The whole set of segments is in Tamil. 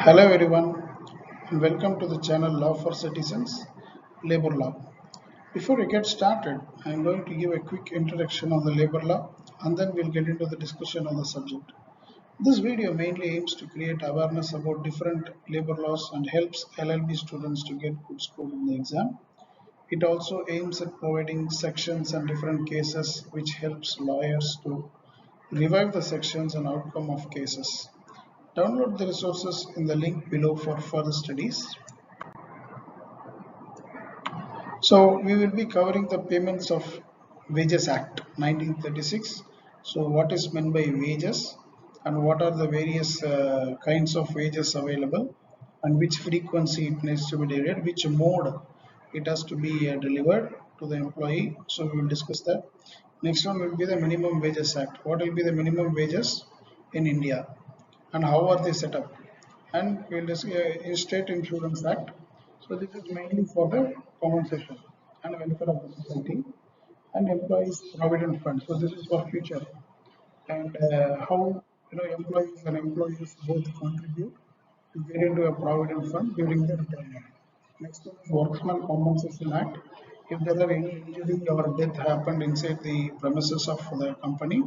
Hello everyone and welcome to the channel Law for Citizens, Labor Law. Before we get started, I am going to give a quick introduction on the labor law and then we'll get into the discussion on the subject. This video mainly aims to create awareness about different labor laws and helps LLB students to get good score in the exam. It also aims at providing sections and different cases which helps lawyers to revive the sections and outcome of cases. Download the resources in the link below for further studies. So we will be covering the Payments of Wages Act 1936. So what is meant by wages and what are the various kinds of wages available and which frequency it needs to be delivered, which mode it has to be delivered to the employee. So we will discuss that. Next one will be the Minimum Wages Act. What will be the minimum wages in India and how are they set up? And we'll discuss State Insurance Act. So this is mainly for the compensation and welfare of the society and employees provident fund. So this is for future and how employees and employees both contribute to get into a provident fund during their retirement. Next one is Workman Compensation Act. If there are any injury or death happened inside the premises of the company,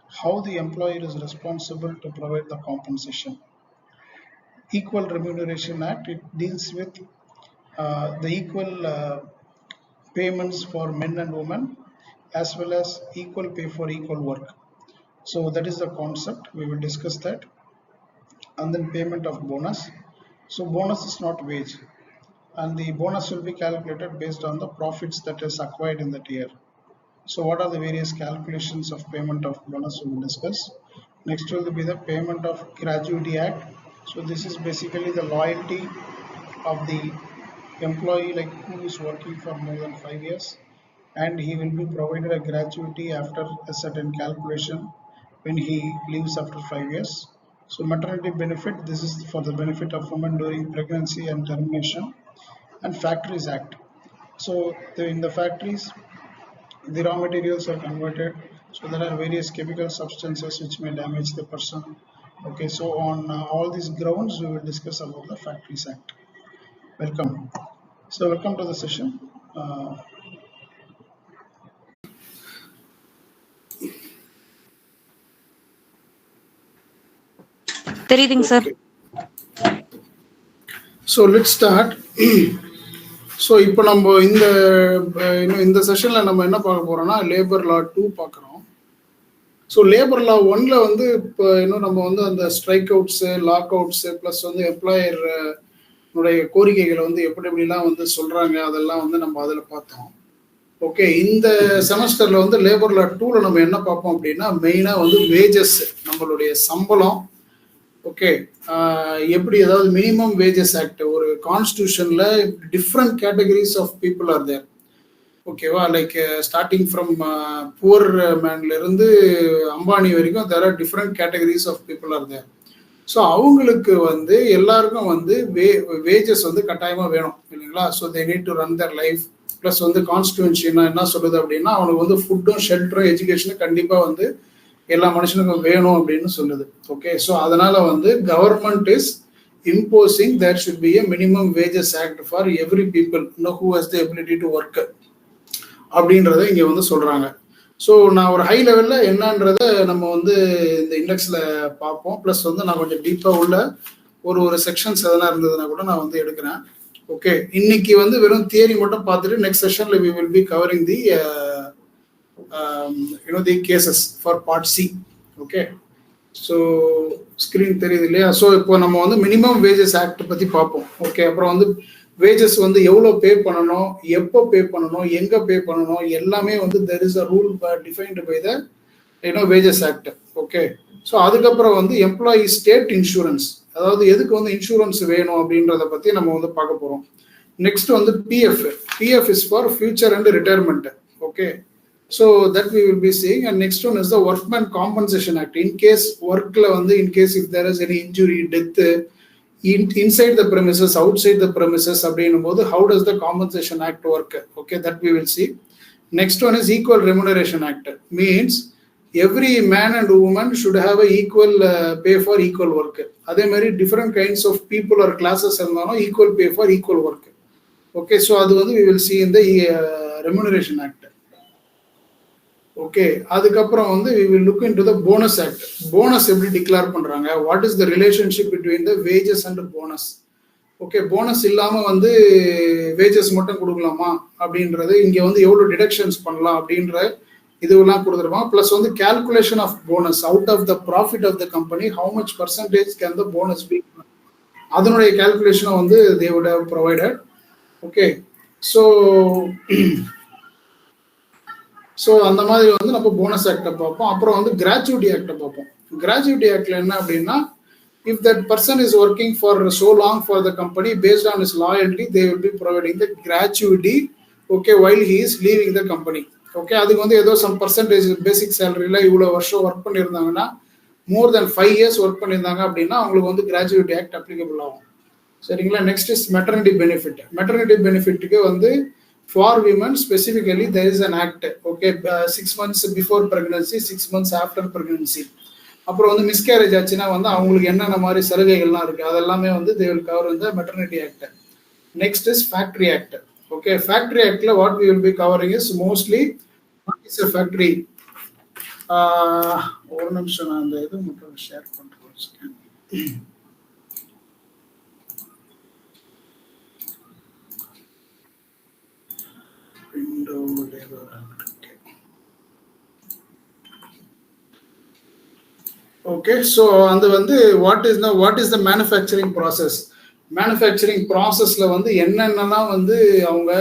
how the employer is responsible to provide the compensation. Equal Remuneration Act, it deals with the equal payments for men and women as well as equal pay for equal work. So that is the concept, we will discuss that. And then payment of bonus. So bonus is not wage and the bonus will be calculated based on the profits that is acquired in that year. So what are the various calculations of payment of bonus we will discuss. Next will be the Payment of Gratuity Act. So this is basically the loyalty of the employee like who is working for more than 5 years and he will be provided a gratuity after a certain calculation when he leaves after 5 years. So maternity benefit, this is for the benefit of women during pregnancy and termination. And Factories Act. So in the factories the raw materials are converted, so there are various chemical substances which may damage the person. Okay, so on all these grounds we will discuss about the Factories Act. Welcome. So welcome to the session. Good sir. So let's start. So இப்போ நம்ம இந்த செஷன்ல நம்ம என்ன பார்க்க போறோம்னா லேபர் லா 2 பார்க்குறோம். ஸோ லேபர் லா 1ல வந்து இப்போ நம்ம வந்து அந்த strike outs lock outs plus வந்து எம்ப்ளாயர் உடைய கோரிக்கைகளை வந்து எப்படிலாம் வந்து சொல்றாங்க அதெல்லாம் வந்து நம்ம அதில் பார்த்தோம். ஓகே, இந்த செமஸ்டர்ல வந்து லேபர் லா 2ல நம்ம என்ன பார்ப்போம் அப்படின்னா மெயினாக வந்து வேஜஸ், நம்மளுடைய சம்பளம். ஓகே, எப்படி அதாவது மினிமம் வேஜஸ் ஆக்ட் ஒரு கான்ஸ்டியூஷன்ல different categories of people are there. ஓகேவா, லைக் ஸ்டார்டிங் ஃப்ரம் புவர் மேன்ல இருந்து அம்பானி வரைக்கும் there are different categories of people are there. So அவங்களுக்கு வந்து எல்லாருக்கும் வந்து வேஜஸ் வந்து கட்டாயமாக வேணும் இல்லைங்களா. So they need to run their life. Plus வந்து கான்ஸ்டியூன்சினா என்ன சொல்லுது அப்படின்னா அவனுக்கு வந்து ஃபுட்டும் ஷெல்டரும் எஜுகேஷனும் கண்டிப்பாக வந்து எல்லா மனுஷனுக்கும் வேணும் அப்படின்னு சொல்லுது. ஓகே, ஸோ அதனால வந்து government is imposing there should be a minimum wages act for every people who has the ability to work அப்படின்றத இங்கே வந்து சொல்றாங்க. ஸோ நான் ஒரு ஹை லெவலில் என்னன்றத நம்ம வந்து இந்த இண்டெக்ஸில் பார்ப்போம். ப்ளஸ் வந்து நான் கொஞ்சம் டீப்பாக உள்ள ஒரு செக்ஷன்ஸ் எதனா இருந்ததுன்னா கூட நான் வந்து எடுக்கிறேன். ஓகே, இன்னைக்கு வந்து வெறும் தியரி மட்டும் பார்த்துட்டு நெக்ஸ்ட் செஷன்ல we will be covering the the cases for part C. Okay, so screen தெரியுது இல்லையா. ஸோ இப்போ நம்ம வந்து மினிமம் வேஜஸ் ஆக்ட் பற்றி பார்ப்போம். ஓகே, அப்புறம் வந்து வேஜஸ் வந்து எவ்வளோ பே பண்ணணும், எப்போ பே பண்ணணும், எங்கே பே பண்ணணும், எல்லாமே வந்து there is a rule defined by the wages act. Okay, so அதுக்கப்புறம் வந்து எம்ப்ளாயி ஸ்டேட் இன்சூரன்ஸ், அதாவது எதுக்கு வந்து இன்சூரன்ஸ் வேணும் அப்படின்றத பற்றி நம்ம வந்து பார்க்க போகிறோம். நெக்ஸ்ட் வந்து PF is for future and retirement. Okay, so that we will be seeing. And next one is the Workman Compensation Act. In case workla வந்து in case if there is any injury, death inside the premises, outside the premises அப்படின்னும் போது how does the Compensation Act work? Okay, that we will see. Next one is Equal Remuneration Act. Means every man and woman should have a equal pay for equal work. அதே மாதிரி different kinds of people or classes இருந்தாலும் equal pay for equal work. Okay, so அது வந்து we will see in the Remuneration Act. Okay, அதுக்கப்புறம் வந்து we will look into the Bonus Act. Bonus எப்படி டிக்ளேர் பண்றாங்க, what is the relationship between the wages and bonus. Okay, bonus இல்லாம வந்து வேஜஸ் மட்டும் கொடுக்கலாமா அப்படின்றது, இங்க வந்து எவ்வளவு டிடக்ஷன்ஸ் பண்ணலாம் அப்படின்ற இதுவெல்லாம் கொடுத்துருப்பாங்க. பிளஸ் வந்து calculation of bonus out of the profit of the company, how much percentage can the bonus be, அதனுடைய கால்குலேஷனை வந்து they would have provided. Okay, so அந்த மாதிரி வந்து நம்ம போனஸ் ஆக்டை பார்ப்போம். அப்புறம் வந்து கிராச்சுவிட்டி ஆக்டை பார்ப்போம். கிராச்சுவிட்டி ஆக்டில் என்ன அப்படின்னா, if that person is working for so long for the company, based on his loyalty, they will be providing the gratuity, okay, while he is leaving the company. Okay, அதுக்கு வந்து ஏதோ சம் பர்சன்டேஜ் பேசிக் சேலரியில் இவ்வளோ வருஷம் ஒர்க் பண்ணியிருந்தாங்கன்னா, மோர் தென் 5 years ஒர்க் பண்ணியிருந்தாங்க அப்படின்னா அவங்களுக்கு வந்து கிராச்சுவிட்டி ஆக்ட் அப்ளிகபிள் ஆகும். சரிங்களா. Next is maternity benefit. Maternity பெனிஃபிட்டுக்கு வந்து for women specifically there is an act. Okay, 6 months before pregnancy, 6 months after pregnancy. அப்புறம் வந்து மிஸ்கேரேஜ் ஆச்சுன்னா வந்து அவங்களுக்கு என்னென்ன மாதிரி சலுகைகள்லாம் இருக்கு அதெல்லாமே வந்து தே வில் கவர் இந்த maternity act. Next is factory act. Okay, factory ஆக்ட்ல what we will be covering is mostly what is a factory. ஒரு நிமிஷம் நான் அந்த இது மட்டும் ஷேர் பண்ணுறேன். ஓகே, ஸோ அந்த வந்து what is the manufacturing process. Manufacturing ப்ராசஸ்ல வந்து என்னென்னலாம் வந்து அவங்க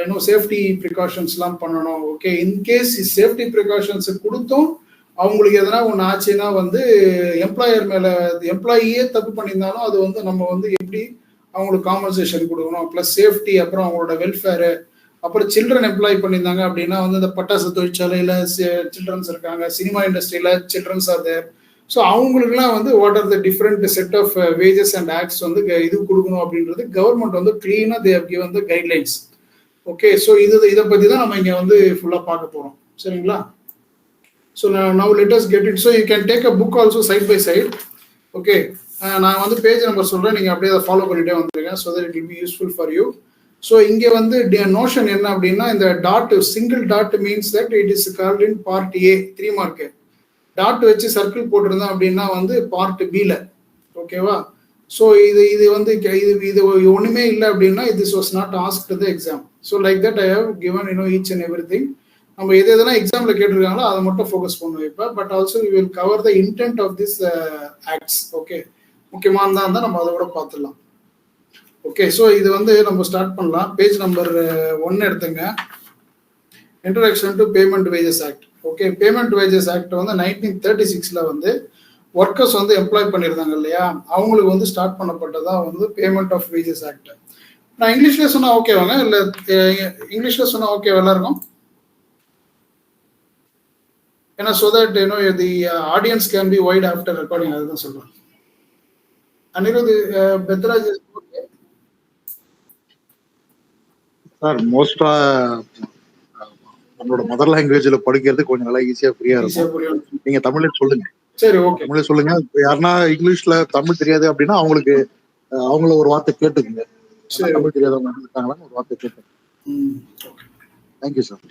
இன்னும் சேஃப்டி ப்ரிகாஷன்ஸ்லாம் பண்ணணும். ஓகே, இன்கேஸ் சேஃப்டி ப்ரிகாஷன்ஸ் கொடுத்தும் அவங்களுக்கு எதனா ஒன்று ஆச்சுன்னா வந்து எம்ப்ளாயர் மேலே, எம்ப்ளாயியே தப்பு பண்ணியிருந்தாலும் அது வந்து நம்ம வந்து எப்படி அவங்களுக்கு காம்பன்சேஷன் கொடுக்கணும். ப்ளஸ் சேஃப்டி, அப்புறம் அவங்களோட வெல்ஃபேரு, அப்புறம் சில்ட்ரன் எம்ப்ளாய் பண்ணியிருந்தாங்க அப்படின்னா வந்து இந்த பட்டாசு தொழிற்சாலையில் சில்ட்ரன்ஸ் இருக்காங்க, சினிமா இண்டஸ்ட்ரியில் சில்ட்ரன்ஸ் ஆர் தேர். ஸோ அவங்களுக்குலாம் வந்து what are the different set of wages and acts வந்து இது கொடுக்கணும் அப்படின்றது கவர்மெண்ட் வந்து க்ளீனாக they have given the guidelines. Okay, so இதை பற்றி தான் நம்ம இங்கே வந்து ஃபுல்லாக பார்க்க போகிறோம். சரிங்களா. So now let us get it. So you can take a book also side by side. Okay, நான் வந்து பேஜ் நம்பர் சொல்கிறேன், நீங்கள் அப்படியே அதை ஃபாலோ பண்ணிகிட்டே வந்துருங்க. So that it will be useful for you. So இங்கே வந்து நோஷன் என்ன அப்படின்னா, இந்த dot, single dot means that it is called in part A 3 mark. Dot வச்சு சர்க்கிள் போட்டிருந்தோம் அப்படின்னா வந்து பார்ட் பியில். ஓகேவா. ஸோ இது வந்து இது ஒன்றுமே இல்லை அப்படின்னா this was not asked the exam. So like that I have given each and every thing. நம்ம எதெல்லாம் எக்ஸாமில் கேட்டிருக்காங்களோ அதை மட்டும் ஃபோக்கஸ் பண்ணுவோம் இப்போ. But also we will cover the intent of this acts. Okay, முக்கியமானதாக இருந்தால் நம்ம அதை கூட பார்த்துடலாம். ஓகே, ஸோ இது வந்து நம்ம ஸ்டார்ட் பண்ணலாம். பேஜ் நம்பர் 1 எடுத்துங்க. Introduction to payment wages act. Okay, payment wages act வந்து 1936 வந்து ஒர்க்கர்ஸ் வந்து எம்ப்ளாய் பண்ணியிருந்தாங்க இல்லையா, அவங்களுக்கு வந்து ஸ்டார்ட் பண்ணப்பட்டதான் வந்து பேமெண்ட் ஆஃப் வேஜஸ் ஆக்ட். நான் இங்கிலீஷ்ல சொன்னா ஓகேவாங்க, இல்லை இங்கிலீஷ்ல சொன்னா ஓகே எல்லாருக்கும்? ஏன்னா so that you know the audience can be wait after recording, அதுதான் சொல்றேன். அனிருத், பெத்ராஜ் சார் மோஸ்டா நம்மளோட மதர் லாங்குவேஜ்ல படிக்கிறது கொஞ்சம் நல்லா ஈஸியா ஃப்ரீயா இருக்கும். நீங்க தமிழ்ல சொல்லுங்க. சரி, ஓகே, தமிழ்ல சொல்லுங்க. யாருன்னா இங்கிலீஷ்ல தமிழ் தெரியாது அப்படின்னா அவங்களுக்கு அவங்கள ஒரு வார்த்தை கேட்டுக்குங்க. தமிழ் தெரியாதவங்க இருக்காங்களான்னு ஒரு வார்த்தை கேட்டுங்க. Thank you sir.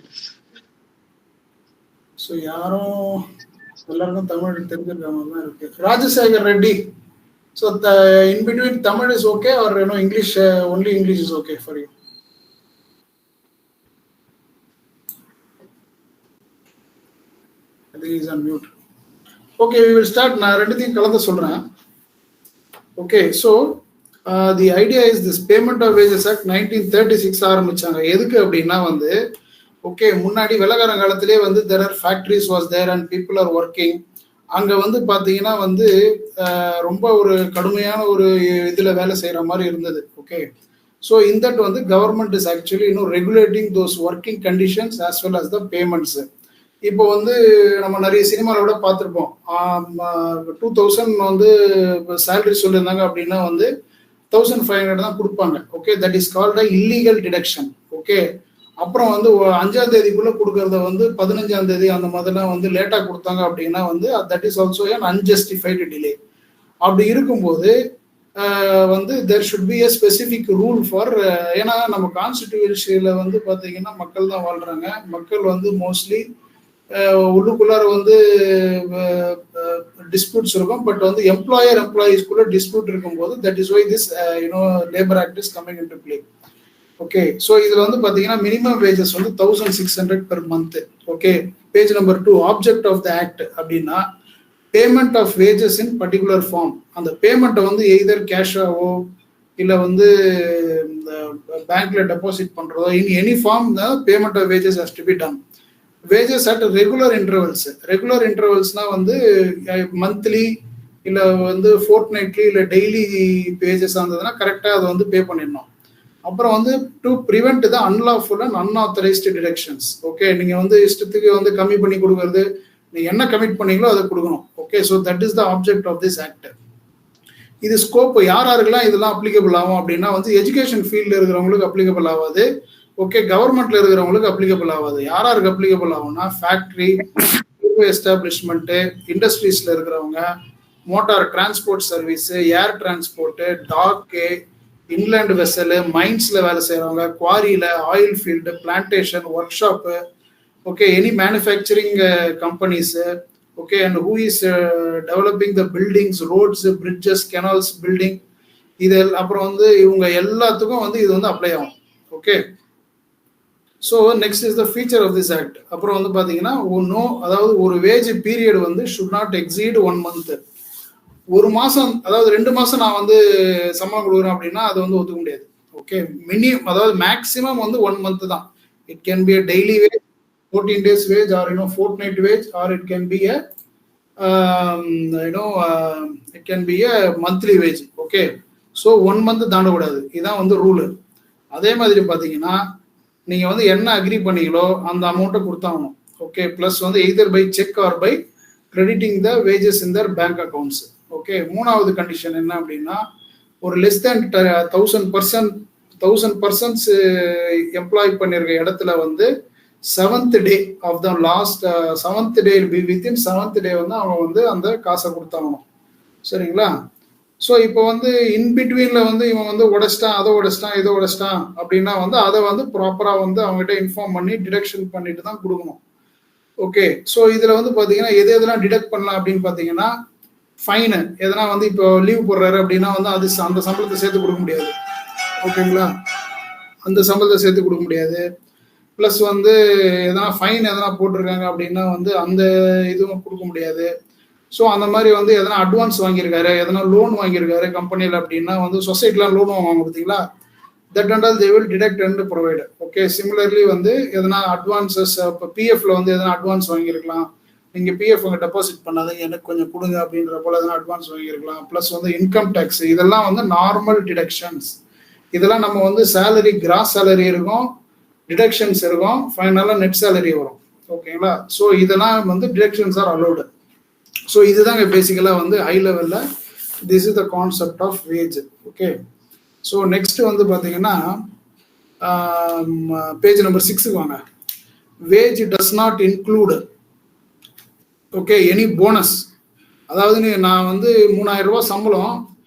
ஸோ யாரும் எல்லாருக்கும் தமிழ் தெரிஞ்சிருக்க மாதிரி தான் இருக்கு. Rajasekhar Reddy. So in between Tamil is okay or you know English, only English is okay for you? Is on mute. Okay, we will start. நான் ரெண்டுத்தையும் கலந்து சொல்றேன். Okay, so the idea is this Payment of Wages Act 1936 ஆரம்பிச்சாங்க. எதுக்கு அப்படின்னா வந்து ஓகே, முன்னாடி வெள்ளக்காரன் காலத்திலே வந்து there are factories was there and people are working. அங்க வந்து பாத்தீங்கன்னா வந்து ரொம்ப ஒரு கடுமையான ஒரு இதுல வேலை செய்யற மாதிரி இருந்தது. ஓகே, so in that வந்து government is actually regulating those working conditions as well as the payments. இப்போ வந்து நம்ம நிறைய சினிமாவோட பார்த்துருப்போம். 2000 வந்து சேலரி சொல்லியிருந்தாங்க அப்படின்னா வந்து 1500 தான் கொடுப்பாங்க. Okay, that is called a illegal deduction. Okay, அப்புறம் வந்து 5ஆம் தேதிக்குள்ள கொடுக்கறத வந்து 15ஆம் தேதி அந்த மாதிரிலாம் வந்து லேட்டா கொடுத்தாங்க அப்படின்னா வந்து that is also an unjustified delay. அப்படி இருக்கும்போது வந்து there should be a specific rule for, ஏன்னா நம்ம கான்ஸ்டிடியூஷன்ல வந்து பாத்தீங்கன்னா மக்கள் தான் வாழ்றாங்க. மக்கள் வந்து மோஸ்ட்லி உள்ளுக்குள்ளார வந்து டிஸ்பியூட்ஸ் இருக்கும். பட் வந்து எம்ப்ளாயீஸ்குள்ள டிஸ்பியூட் இருக்கும்போது that is why this labour act is coming into play. Okay, so இதுல வந்து பாத்தீங்கன்னா மினிமம் வேஜஸ் வந்து 1600 per month. Okay, page number 2 object of the act அப்படின்னா payment of wages in particular form. அந்த பேமெண்ட்டை வந்து எய்தர் கேஷாவோ இல்லை வந்து பேங்க்ல டெபாசிட் பண்றதோ in any form payment of wages has to be done. Wages at regular intervals. Regular இன்டர்வல்ஸ்னா வந்து மந்த்லி இல்லை வந்து ஃபோர்ட்நைட்லி இல்லை டெய்லி வேஜஸ் இருந்ததுன்னா கரெக்டாக அதை வந்து பே பண்ணிடணும். அப்புறம் வந்து to prevent the unlawful and unauthorised deductions. Okay, நீங்கள் வந்து இஷ்டத்துக்கு வந்து கம்மி பண்ணி கொடுக்கறது, நீங்கள் என்ன கமிட் பண்ணீங்களோ அதை கொடுக்கணும். Okay, so that is the object of this act. இது ஸ்கோப் யாருக்கெல்லாம் இதெல்லாம் அப்ளிகபிள் ஆகும் அப்படின்னா வந்து எஜுகேஷன் ஃபீல்டில் இருக்கிறவங்களுக்கு அப்ளிகபிள் ஆகாது. ஓகே, கவர்மெண்ட்ல இருக்கிறவங்களுக்கு அப்ளிகபிள் ஆகாது. யாருக்கு அப்ளிகபிள் ஆகும்னா ஃபேக்ட்ரி, எஸ்டாப்ளிஷ்மெண்ட்டு, இண்டஸ்ட்ரீஸ்ல இருக்கிறவங்க, motor transport service, air transport, dock, inland vessel, மைன்ஸ்ல வேலை செய்யறவங்க, குவாரியில, oil field, plantation, work shop. Okay, any manufacturing companies. Okay, and who is developing the buildings, roads, bridges, canals building, இது அப்புறம் வந்து இவங்க எல்லாத்துக்கும் வந்து இது வந்து அப்ளை ஆகும். Okay, so next is the feature of this act. அப்புறம் வந்து பார்த்தீங்கன்னா அதாவது ஒரு வேஜ் பீரியட் வந்து ஷுட் நாட் எக்ஸீட் 1 month. ஒரு மாதம், அதாவது 2 மாதம் நான் வந்து சம்பளம் கொடுக்குறேன் அப்படின்னா அது வந்து ஒத்துக்க முடியாது. ஓகே, அதாவது மேக்ஸிமம் வந்து 1 month தான். It can be a daily wage, 14 days wage, or fortnight wage, or it can be a it can be a monthly wage. Okay, so 1 month தாண்டக்கூடாது, இதுதான் வந்து ரூலு. அதே மாதிரி பார்த்தீங்கன்னா நீங்கள் வந்து என்ன அக்ரி பண்ணீங்களோ அந்த அமௌண்ட்டை கொடுத்தாகணும். ஓகே, ப்ளஸ் வந்து either by cheque or by crediting the wages in their bank accounts. Okay, 3வது கண்டிஷன் என்ன அப்படின்னா ஒரு லெஸ் தேன் 1000 persons எம்ப்ளாய் பண்ணியிருக்க இடத்துல வந்து 7th day of the last 7th day within 7th day வந்து அவங்க வந்து அந்த காசை கொடுத்தாகணும். சரிங்களா? ஸோ இப்போ வந்து இன்பிட்வீன்ல வந்து இவன் வந்து உடைச்சிட்டான், அதை உடைச்சிட்டான், இதை உடைச்சிட்டான் அப்படின்னா வந்து அதை வந்து ப்ராப்பராக வந்து அவங்ககிட்ட இன்ஃபார்ம் பண்ணி டிடக்ஷன் பண்ணிட்டு தான் கொடுக்கணும். ஓகே, ஸோ இதில் வந்து பார்த்தீங்கன்னா எதெல்லாம் டிடக்ட் பண்ணலாம் அப்படின்னு பார்த்தீங்கன்னா ஃபைனு எதனா வந்து இப்போ லீவ் போடுறாரு அப்படின்னா வந்து அது அந்த சம்பளத்தை சேர்த்து கொடுக்க முடியாது. ஓகேங்களா? அந்த சம்பளத்தை சேர்த்து கொடுக்க முடியாது. ப்ளஸ் வந்து எதனா ஃபைன் எதனா போட்டிருக்காங்க அப்படின்னா வந்து அந்த இதுவும் கொடுக்க முடியாது. ஸோ அந்த மாதிரி வந்து எதனா அட்வான்ஸ் வாங்கியிருக்காரு, எதனா லோன் வாங்கியிருக்காரு கம்பெனியில் அப்படின்னா வந்து சொசைட்டிலாம் லோன் வாங்குவாங்க பார்த்தீங்களா, that and all they will detect and provide. Okay, similarly வந்து எதனா அட்வான்சஸ், இப்போ பிஎஃப்ல வந்து எதனா அட்வான்ஸ் வாங்கியிருக்கலாம், நீங்கள் பிஎஃப் அங்கே டெபாசிட் பண்ணாதீங்க எனக்கு கொஞ்சம் கொடுங்க அப்படின்ற போல எதனா அட்வான்ஸ் வாங்கியிருக்கலாம். ப்ளஸ் வந்து இன்கம் டேக்ஸ், இதெல்லாம் வந்து நார்மல் டிடக்ஷன்ஸ். இதெல்லாம் நம்ம வந்து சேலரி, கிராஸ் சேலரி இருக்கும், டிடக்ஷன்ஸ் இருக்கும், ஃபைனலாக நெட் சேலரி வரும். ஓகேங்களா? ஸோ இதெல்லாம் வந்து டிடக்ஷன்ஸ் ஆர் அலோடு. ஸோ இதுதாங்க பேசிக்கலாக வந்து ஹை லெவலில் this is the concept of wage. Okay, so next வந்து பார்த்தீங்கன்னா பேஜ் நம்பர் 6 வாங்க. Wage does not include okay any bonus. அதாவது நான் வந்து 3000 ரூபாய் சம்பளம்,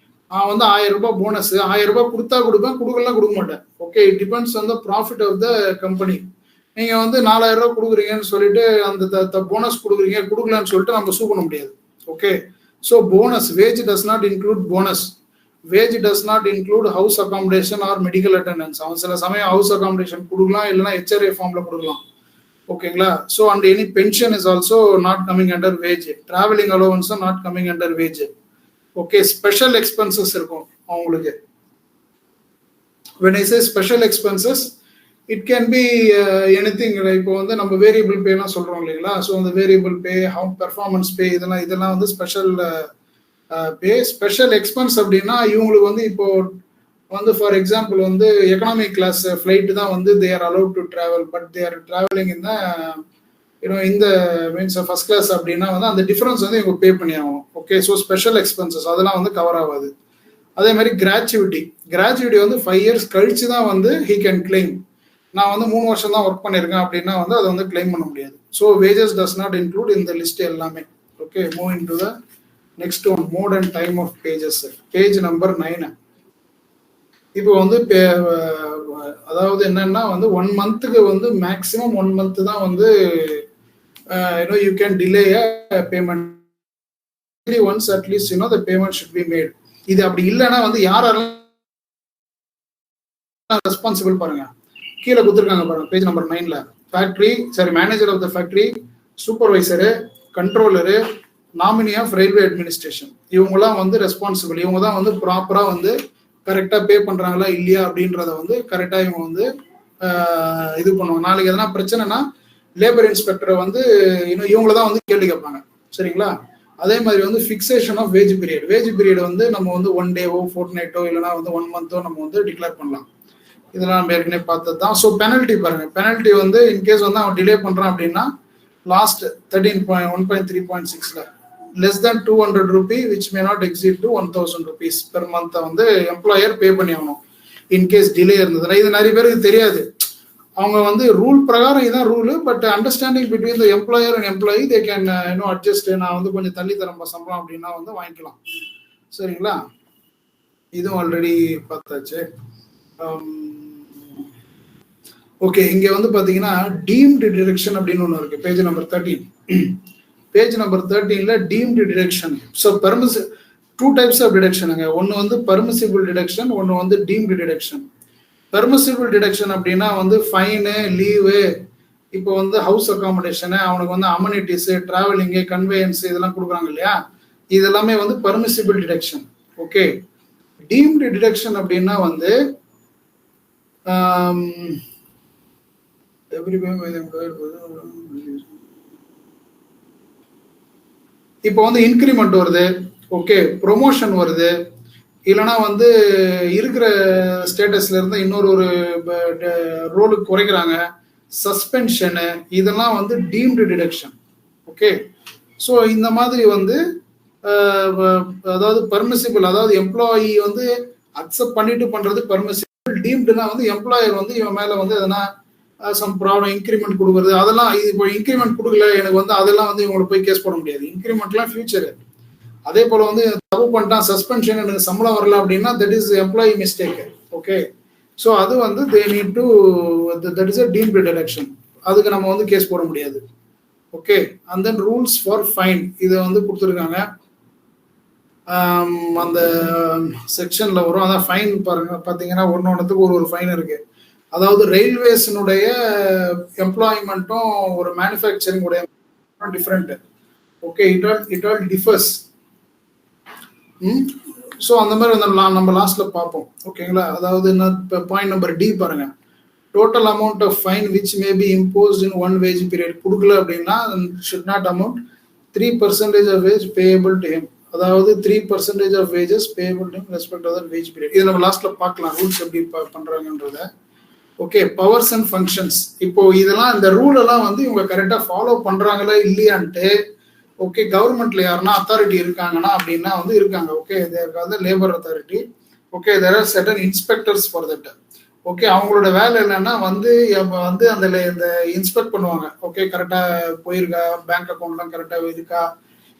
நான் வந்து 1000 ரூபாய் போனஸ், 1000 ரூபாய் கொடுத்தா கொடுப்பேன், கொடுக்கலாம் கொடுக்க மாட்டேன். Okay, it depends on the profit of the company. நீங்கள் வந்து 4000 ரூபாய் கொடுக்குறீங்கன்னு சொல்லிட்டு அந்த போனஸ் கொடுக்குறீங்க, கொடுக்கலான்னு சொல்லிட்டு நம்ம சூ பண்ண முடியாது. Okay, so bonus, wage does not include bonus. Wage does not include house accommodation or medical attendance. அவன் சில சமயம் ஹவுஸ் அகாமடேஷன் கொடுக்கலாம், இல்லைன்னா HRA ஃபார்ம்ல கொடுக்கலாம். ஓகேங்களா? So and any pension is also not coming under wage. Travelling அலோவன்ஸும் not coming under wage. Okay, special expenses இருக்கும் அவங்களுக்கு. when I say special expenses, it can be anything. இப்போ வந்து நம்ம வேரியபிள் பேலாம் சொல்றோம் இல்லைங்களா? ஸோ அந்த வேரியபிள் பே, பெர்ஃபார்மன்ஸ் பே, இதெல்லாம் வந்து ஸ்பெஷல் பே. ஸ்பெஷல் எக்ஸ்பென்ஸ் அப்படின்னா இவங்களுக்கு வந்து இப்போ வந்து ஃபார் எக்ஸாம்பிள் வந்து எக்கனாமிக் கிளாஸ் ஃப்ளைட் தான் வந்து they are allowed to travel, but they are travelling இந்த மீன்ஸ் ஃபர்ஸ்ட் கிளாஸ் அப்படின்னா வந்து அந்த டிஃபரன்ஸ் வந்து இவங்க பே பண்ணி ஆகும். ஓகே, ஸோ ஸ்பெஷல் எக்ஸ்பென்சஸ் அதெல்லாம் வந்து கவர் ஆகாது. அதே மாதிரி கிராச்சுவிட்டி வந்து 5 years கழிச்சு தான் வந்து ஹீ கேன் கிளைம். நான் வந்து 3 வருஷம் தான் ஒர்க் பண்ணியிருக்கேன் அப்படின்னா வந்து அதை வந்து கிளைம் பண்ண முடியாது. So wages does not include இந்த லிஸ்ட் எல்லாமே. Okay, move in to the next one, mode and time of wages. Page number 9. இப்போ வந்து அதாவது என்னன்னா வந்து 1 மந்த்துக்கு வந்து மேக்ஸிமம் 1 மந்த் தான் வந்து you can delay payment. Once at least the payment should be made. இது அப்படி இல்லைன்னா வந்து யாரெல்லாம் ரெஸ்பான்சிபிள் பாருங்க, கீழே கொடுத்துருக்காங்க பாருங்க பேஜ் நம்பர் 9ல. ஃபேக்டரி, சரி, manager of the factory, supervisor, controller, nominee of railway administration, இவங்கெல்லாம் வந்து ரெஸ்பான்சிபிள். இவங்க தான் வந்து ப்ராப்பராக வந்து கரெக்டாக பே பண்ணுறாங்களா இல்லையா அப்படின்றத வந்து கரெக்டாக இவங்க வந்து இது பண்ணுவாங்க. நாளைக்கு எதனா பிரச்சனைனா லேபர் இன்ஸ்பெக்டரை வந்து இவங்கள தான் வந்து கேள்வி கேட்பாங்க. சரிங்களா? அதே மாதிரி வந்து fixation of wage period. Wage period வந்து நம்ம வந்து 1 டேவோ 4 நைட்டோ இல்லைனா வந்து 1 மந்த்தோ நம்ம வந்து டிக்ளேர் பண்ணலாம். இதெல்லாம் நம்ம ஏற்கனவே பார்த்தது தான். ஸோ பெனல்ட்டி பாருங்க, பெனல்ட்டி வந்து இன்கேஸ் வந்து அவன் டிலே பண்ணுறான் அப்படின்னா last 13.1.3.6ல less than 200 rupee which may not exceed to 1000 rupees per month வந்து எம்ப்ளாயர் பே பண்ணி ஆகணும் இன்கேஸ் டிலே இருந்ததுன்னா. இது நிறைய பேருக்கு தெரியாது. அவங்க வந்து ரூல் பிரகாரம் இதான் rule, but understanding between the employer and employee they can adjust. நான் வந்து கொஞ்சம் தள்ளி தரம்ப சம்பளம் அப்படின்னா வந்து வாங்கிக்கலாம். சரிங்களா? இதுவும் ஆல்ரெடி பார்த்தாச்சு. ஓகே, இங்கே வந்து பார்த்தீங்கன்னா டீம்டு டிடக்ஷன் அப்படின்னு ஒன்று இருக்கு, பேஜ் நம்பர் 13. பேஜ் நம்பர் 13ல deemed deduction. So permissive 2 types of டிடக்ஷனுங்க. ஒன்று வந்து பர்மிசிபிள் டிடக்ஷன், ஒன்று வந்து டீம்டு டிடக்ஷன். பெர்மிசிபிள் டிடக்ஷன் அப்படின்னா வந்து ஃபைனு, லீவு, இப்போ வந்து ஹவுஸ் அகாமடேஷனு, அவனுக்கு வந்து அம்யூனிட்டிஸு, டிராவலிங்கு, கன்வேயன்ஸ் இதெல்லாம் கொடுக்குறாங்க இல்லையா, இதெல்லாமே வந்து permissible deduction. Okay, deemed deduction அப்படின்னா வந்து இப்போ வந்து இன்க்ரிமெண்ட் வருது, ஓகே, ப்ரொமோஷன் வருது, இல்லைனா வந்து இருக்கிற ஸ்டேட்டஸ்ல இருந்து இன்னொரு ரோலுக்கு குறைக்கிறாங்க, சஸ்பென்ஷனு, இதெல்லாம் வந்து டீம்டு டிடக்ஷன். ஓகே, ஸோ இந்த மாதிரி வந்து அதாவது பர்மிசிபிள், அதாவது எம்ப்ளாயி வந்து அக்செப்ட் பண்ணிட்டு பண்றது பர்மிசிபிள். டீம்டுனா வந்து எம்ப்ளாயர் வந்து இவன் மேல வந்து எதனா சம் ப்ராப்ளம், இன்க்ரிமெண்ட் கொடுக்குறது, அதெல்லாம் இப்போ இன்க்ரிமெண்ட் கொடுக்கல எனக்கு வந்து அதெல்லாம் வந்து இவங்களை போய் கேஸ் போட முடியாது. இன்க்ரிமெண்ட்லாம் ஃபியூச்சரு. அதே போல வந்து தப்பு பண்ணிட்டான், சஸ்பென்ஷன், எனக்கு சம்பளம் வரல அப்படின்னா that is employee mistake. Okay, so அது வந்து they need to that is a deemed deduction. அதுக்கு நம்ம வந்து கேஸ் போட முடியாது. Okay, and then rules for fine இது வந்து கொடுத்துருக்காங்க. அந்த செக்ஷன்ல வரும். அதான் ஃபைன் பாருங்க, பார்த்தீங்கன்னா ஒன்னொன்னுக்கு ஒரு ஃபைன் இருக்கு. அதாவது ரயில்வேஸினுடைய எம்ப்ளாய்மெண்ட்டும் ஒரு மேனுஃபேக்சரிங் உடைய different. Okay, it all differs. So அந்த மாதிரி வந்து நம்ம லாஸ்ட்ல பார்ப்போம். ஓகேங்களா? அதாவது என்ன, இப்போ பாயிண்ட் நம்பர் டி பாருங்க, total amount of fine which may be imposed in 1 wage period. கொடுக்கல அப்படின்னா should not amount 3% of wage payable to him. அதாவது 3% of wages payable to him respect of wage period. இது நம்ம லாஸ்ட்ல பார்க்கலாம் ரூல்ஸ் எப்படி பண்றாங்கன்றத. Okay, powers and functions. இப்போ இதெல்லாம் இந்த ரூல் எல்லாம் வந்து இவங்க கரெக்டா ஃபாலோ பண்றாங்களா இல்லையான்ட்டு, ஓகே, கவர்மெண்ட்ல யாருன்னா அத்தாரிட்டி இருக்காங்கன்னா அப்படின்னா வந்து இருக்காங்க. Okay, their labour authority. Okay, there are certain inspectors for that. Okay, அவங்களோட வேலை என்னன்னா வந்து அந்த இந்த இன்ஸ்பெக்ட் பண்ணுவாங்க. ஓகே, கரெக்டா போயிருக்கா, பேங்க் அக்கௌண்ட்லாம் கரெக்டா இருக்கா,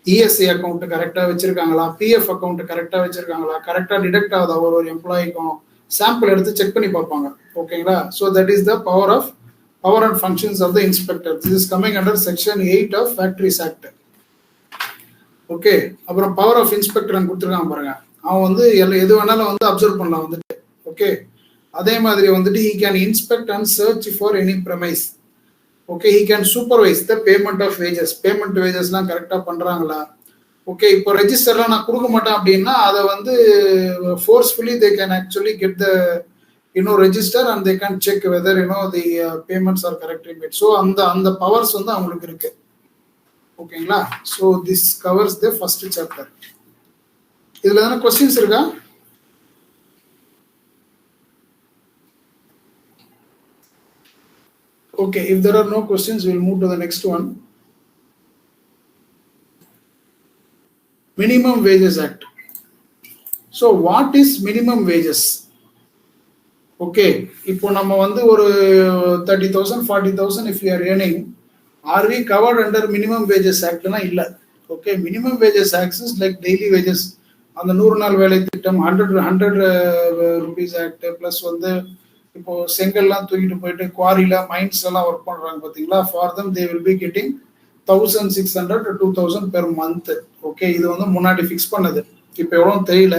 இஎஸ்ஐ அக்கௌண்ட் கரெக்டா வச்சிருக்காங்களா, பிஎஃப் அக்கௌண்ட் கரெக்டா வச்சிருக்காங்களா, கரெக்டா டிடெக்ட் ஆகுதா ஒரு எம்ப்ளாய்க்கும், சாம்பிள் எடுத்து செக் பண்ணி பார்ப்பாங்க. ஓகேங்களா? So that is the power and functions of the inspector. This is coming under section 8 of factories act. Okay, அப்புறம் பவர் ஆஃப் இன்ஸ்பெக்டர் கொடுத்துருக்காங்க பாருங்க. அவன் வந்து எது வேணாலும் வந்து அப்சர்வ் பண்ணலாம் வந்துட்டு. ஓகே, அதே மாதிரி வந்துட்டு he can inspect and search for any premise. Okay, he can supervise the payment of wages. Payment வேஜஸ்லாம் கரெக்டாக பண்ணுறாங்களா? ஓகே, இப்போ ரெஜிஸ்டர்லாம் நான் கொடுக்க மாட்டேன் அப்படின்னா அதை வந்து forcefully they can actually get the register and they can check whether the payments are correctly made. So அந்த பவர்ஸ் வந்து அவங்களுக்கு இருக்கு. ஓகேங்களா? So this covers the first chapter. இதுல எதனா கொஸ்டின்ஸ் இருக்கா? Okay, if there are no questions, we'll move to the next one. Minimum Wages Act. So what is minimum wages? Okay, இப்போ நம்ம வந்து ஒரு 30,000 40,000 if you are earning, are we covered under minimum wages actனா இல்ல. Okay, minimum wages act is like daily wages. அந்த 100 நாள் வேலை திட்டம் 100 rupees act பிளஸ் வந்து இப்போ செங்கல்லாம் தூக்கிட்டு போயிட்டு குவாரில மைன்ஸ் எல்லாம் ஒர்க் பண்றாங்க பாத்தீங்களா, for them they will be getting 1600 to 2000 per month. Okay, இது வந்து முன்னாடி ஃபிக்ஸ் பண்ணது, இப்போ எவ்வளவு தெரியல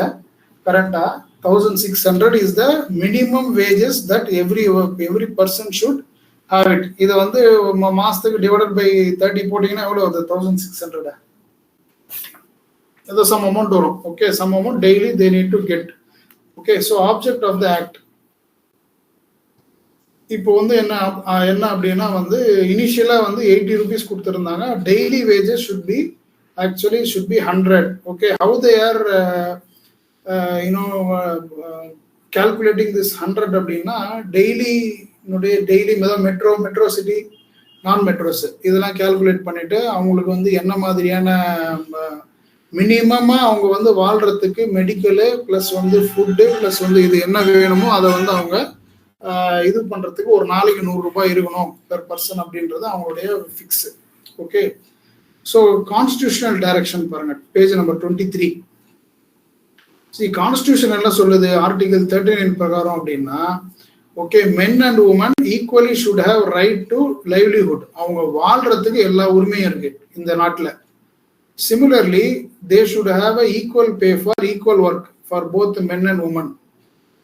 கரண்டா. 1600 is the minimum wages that every person should have it. இதை வந்து மாசத்துக்கு டிவைடட் பை 30 போட்டீங்கன்னா எவ்வளவு வருது? 1600. ஏதோ சம் அமௌண்ட் வரும். Okay, some amount daily they need to get. Okay, so object of the act இப்போ வந்து என்ன அப்படின்னா வந்து இனிஷியலா வந்து 80 rupees கொடுத்துருந்தாங்க. Daily wages should be 100. Okay, how they are calculating this 100 அப்படின்னா டெய்லி மெட்ரோ சிட்டி நான் மெட்ரோஸ் இதெல்லாம் கால்குலேட் பண்ணிட்டு அவங்களுக்கு வந்து என்ன மாதிரியான மினிமமா அவங்க வந்து வாழ்றதுக்கு மெடிக்கலு பிளஸ் வந்து ஃபுட்டு பிளஸ் வந்து இது என்ன வேணுமோ அதை வந்து அவங்க இது பண்றதுக்கு ஒரு நாளைக்கு 100 ரூபாய் இருக்கணும் பெர் பர்சன் அப்படின்றது அவங்களுடைய fix. Okay, so constitutional direction பாருங்க, பேஜ் நம்பர் 23. கான்ஸ்டிடியூஷன் என்ன சொல்லுது? ஆர்டிகல் 39 பிரகாரம் அப்படின்னா okay, men and women equally should have right to livelihood. அவங்க வாழ்றதுக்கு எல்லா உரிமையும் இருக்கு இந்த நாட்டில். Similarly they should have a equal pay for equal work for both men and women.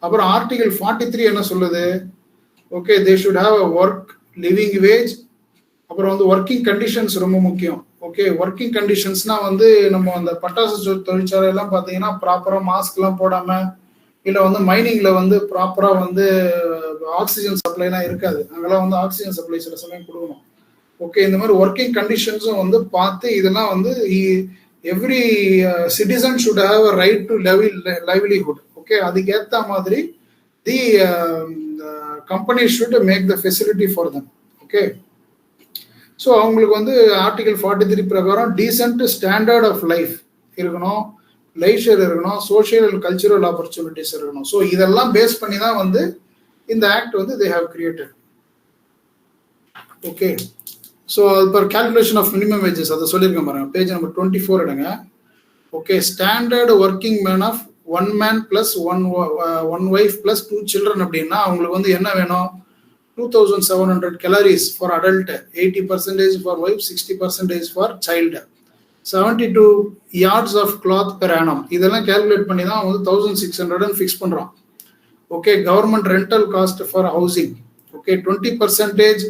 அப்புறம் ஆர்டிகல் 43 என்ன சொல்லுது? Okay, they should have a work living wage. அப்புறம் வந்து ஒர்க்கிங் கண்டிஷன்ஸ் ரொம்ப முக்கியம். ஓகே, ஒர்க்கிங் கண்டிஷன்ஸ்னா வந்து நம்ம அந்த பட்டாசு தொழிற்சாலை எல்லாம் பார்த்தீங்கன்னா ப்ராப்பரா மாஸ்க் எல்லாம் போடாம, இல்லை வந்து மைனிங்ல வந்து ப்ராப்பரா வந்து ஆக்சிஜன் சப்ளைலாம் இருக்காது, அங்கெல்லாம் வந்து ஆக்சிஜன் சப்ளை சில சமயம் கொடுக்கணும். ஓகே, இந்த மாதிரி ஒர்க்கிங் கண்டிஷன்ஸும் வந்து பார்த்து இதெல்லாம் வந்து every citizen should have a right to livelihood. Okay, அதுக்கு ஏற்ற மாதிரி the company should make the facility for them. Okay, so அவங்களுக்கு வந்து ஆர்டிகல் 43 பிரகாரம் டீசென்ட் ஸ்டாண்டர்ட் ஆஃப் லைஃப் இருக்கணும், லைஷர் இருக்கணும், சோஷியல் அண்ட் கல்ச்சுரல் ஆப்பர்ச்சுனிட்டிஸ் இருக்கணும். ஸோ இதெல்லாம் பேஸ் பண்ணி தான் வந்து இந்த ஆக்ட் வந்து they have created. Okay, so அது per calculation of minimum wages அதை சொல்லியிருக்கேன் பாருங்க, பேஜ் நம்பர் 24 எடுங்க. Okay, standard working man of 1 man plus 1 wife plus 2 children அப்படின்னா அவங்களுக்கு வந்து என்ன வேணும்? 2700 calories for adult, 80% for wife, 60% for child, 72 yards of cloth per annum. இதெல்லாம் கால்குலேட் பண்ணி தான் வந்து 1600 ஃபிக்ஸ் பண்றோம். Okay, government rental cost for housing. Okay, 20%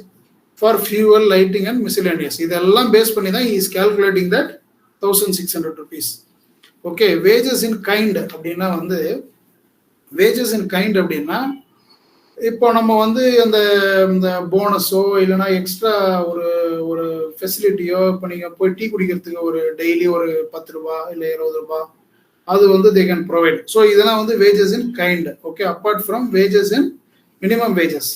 for fuel, lighting and miscellaneous. இதெல்லாம் பேஸ் பண்ணி தான் is calculating that 1600 rupees. Okay, wages in kind அப்படின்னா வந்து வேஜஸ் இன் கைண்ட் அப்படின்னா இப்போ நம்ம வந்து அந்த போனஸோ இல்லைன்னா எக்ஸ்ட்ரா ஒரு ஃபெசிலிட்டியோ, இப்போ நீங்கள் போய் டீ குடிக்கிறதுக்கு ஒரு டெய்லி ஒரு 10 ரூபா இல்லை 20 ரூபா அது வந்து தே கேன் ப்ரொவைட். ஸோ இதெல்லாம் வந்து wages in kind. Okay, apart from wages in minimum wages.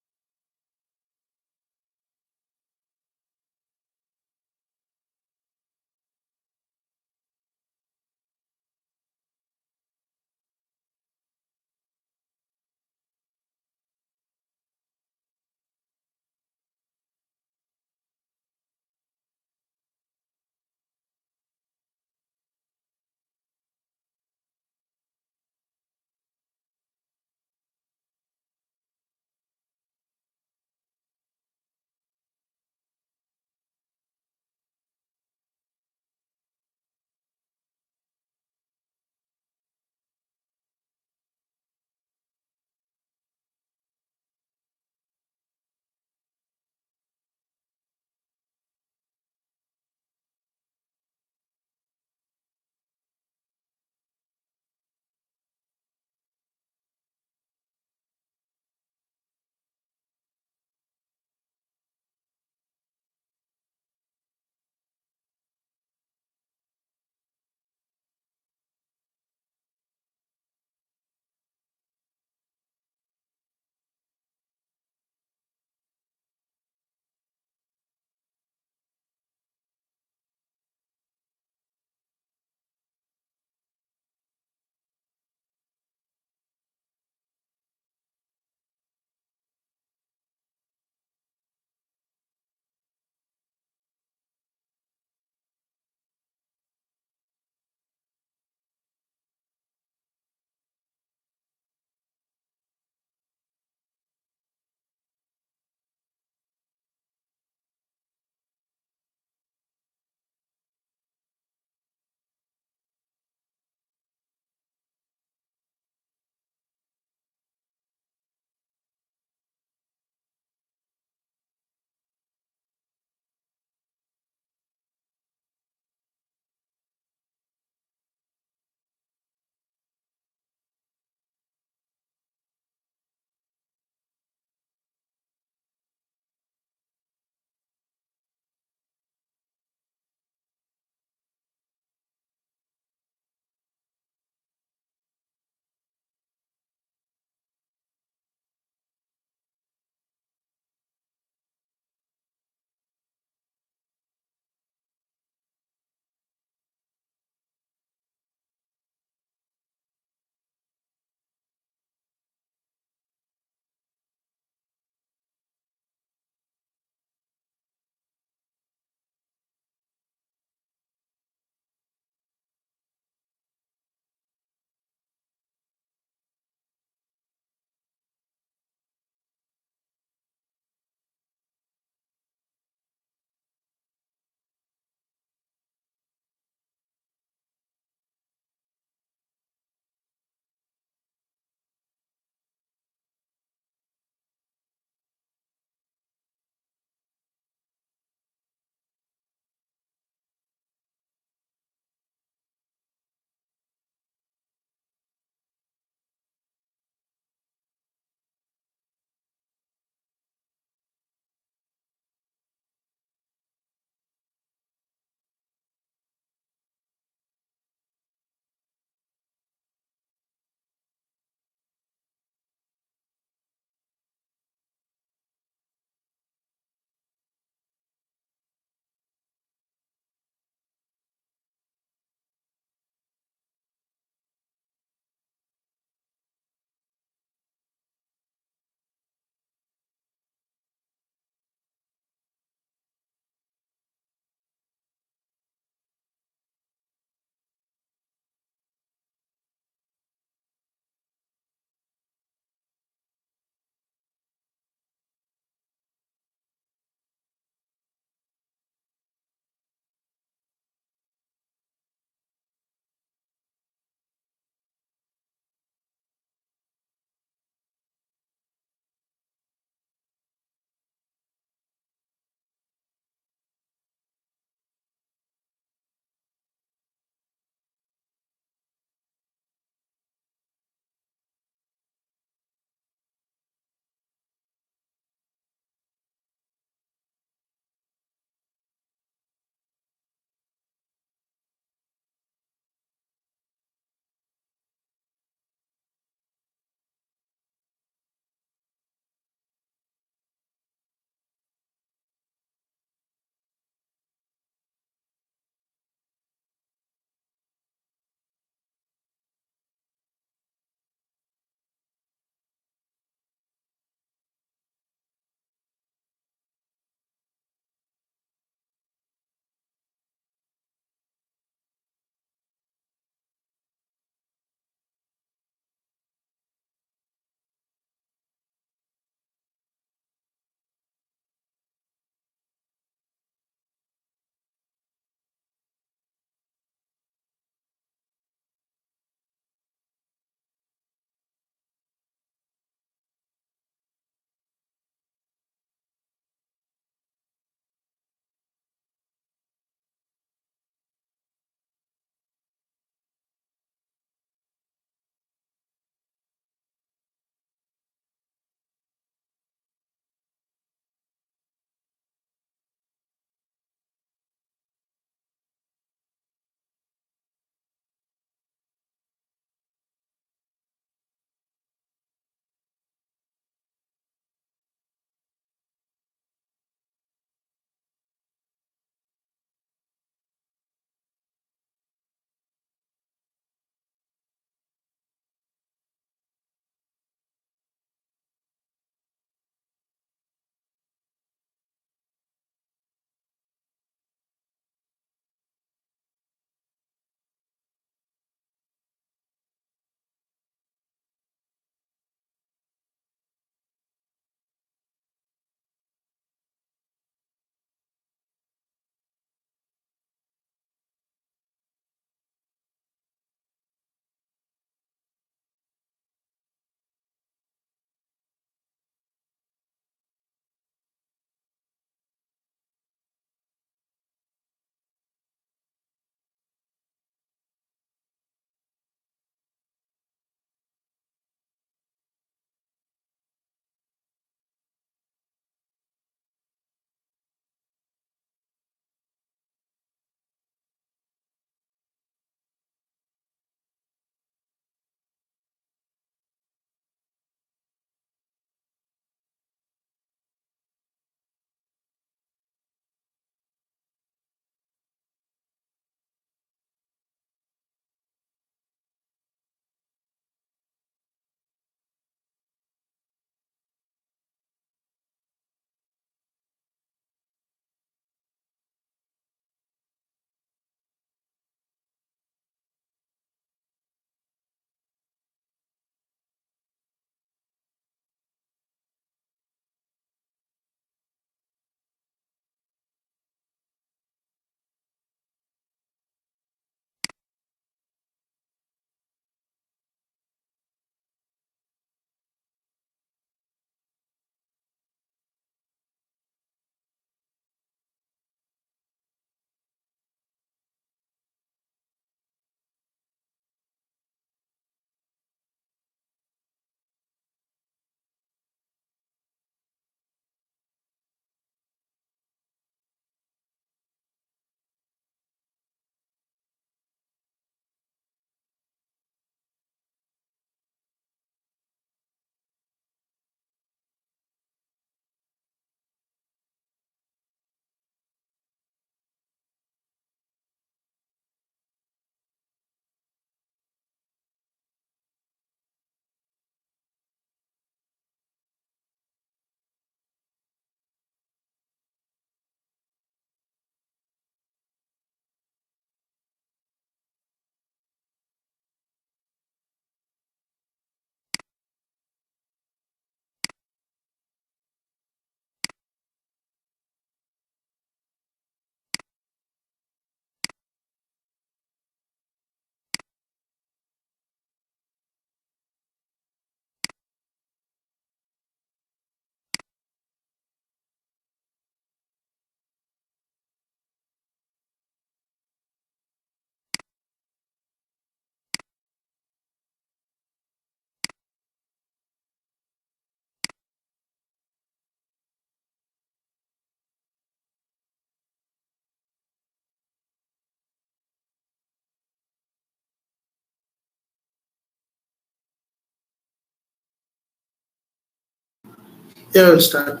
Start.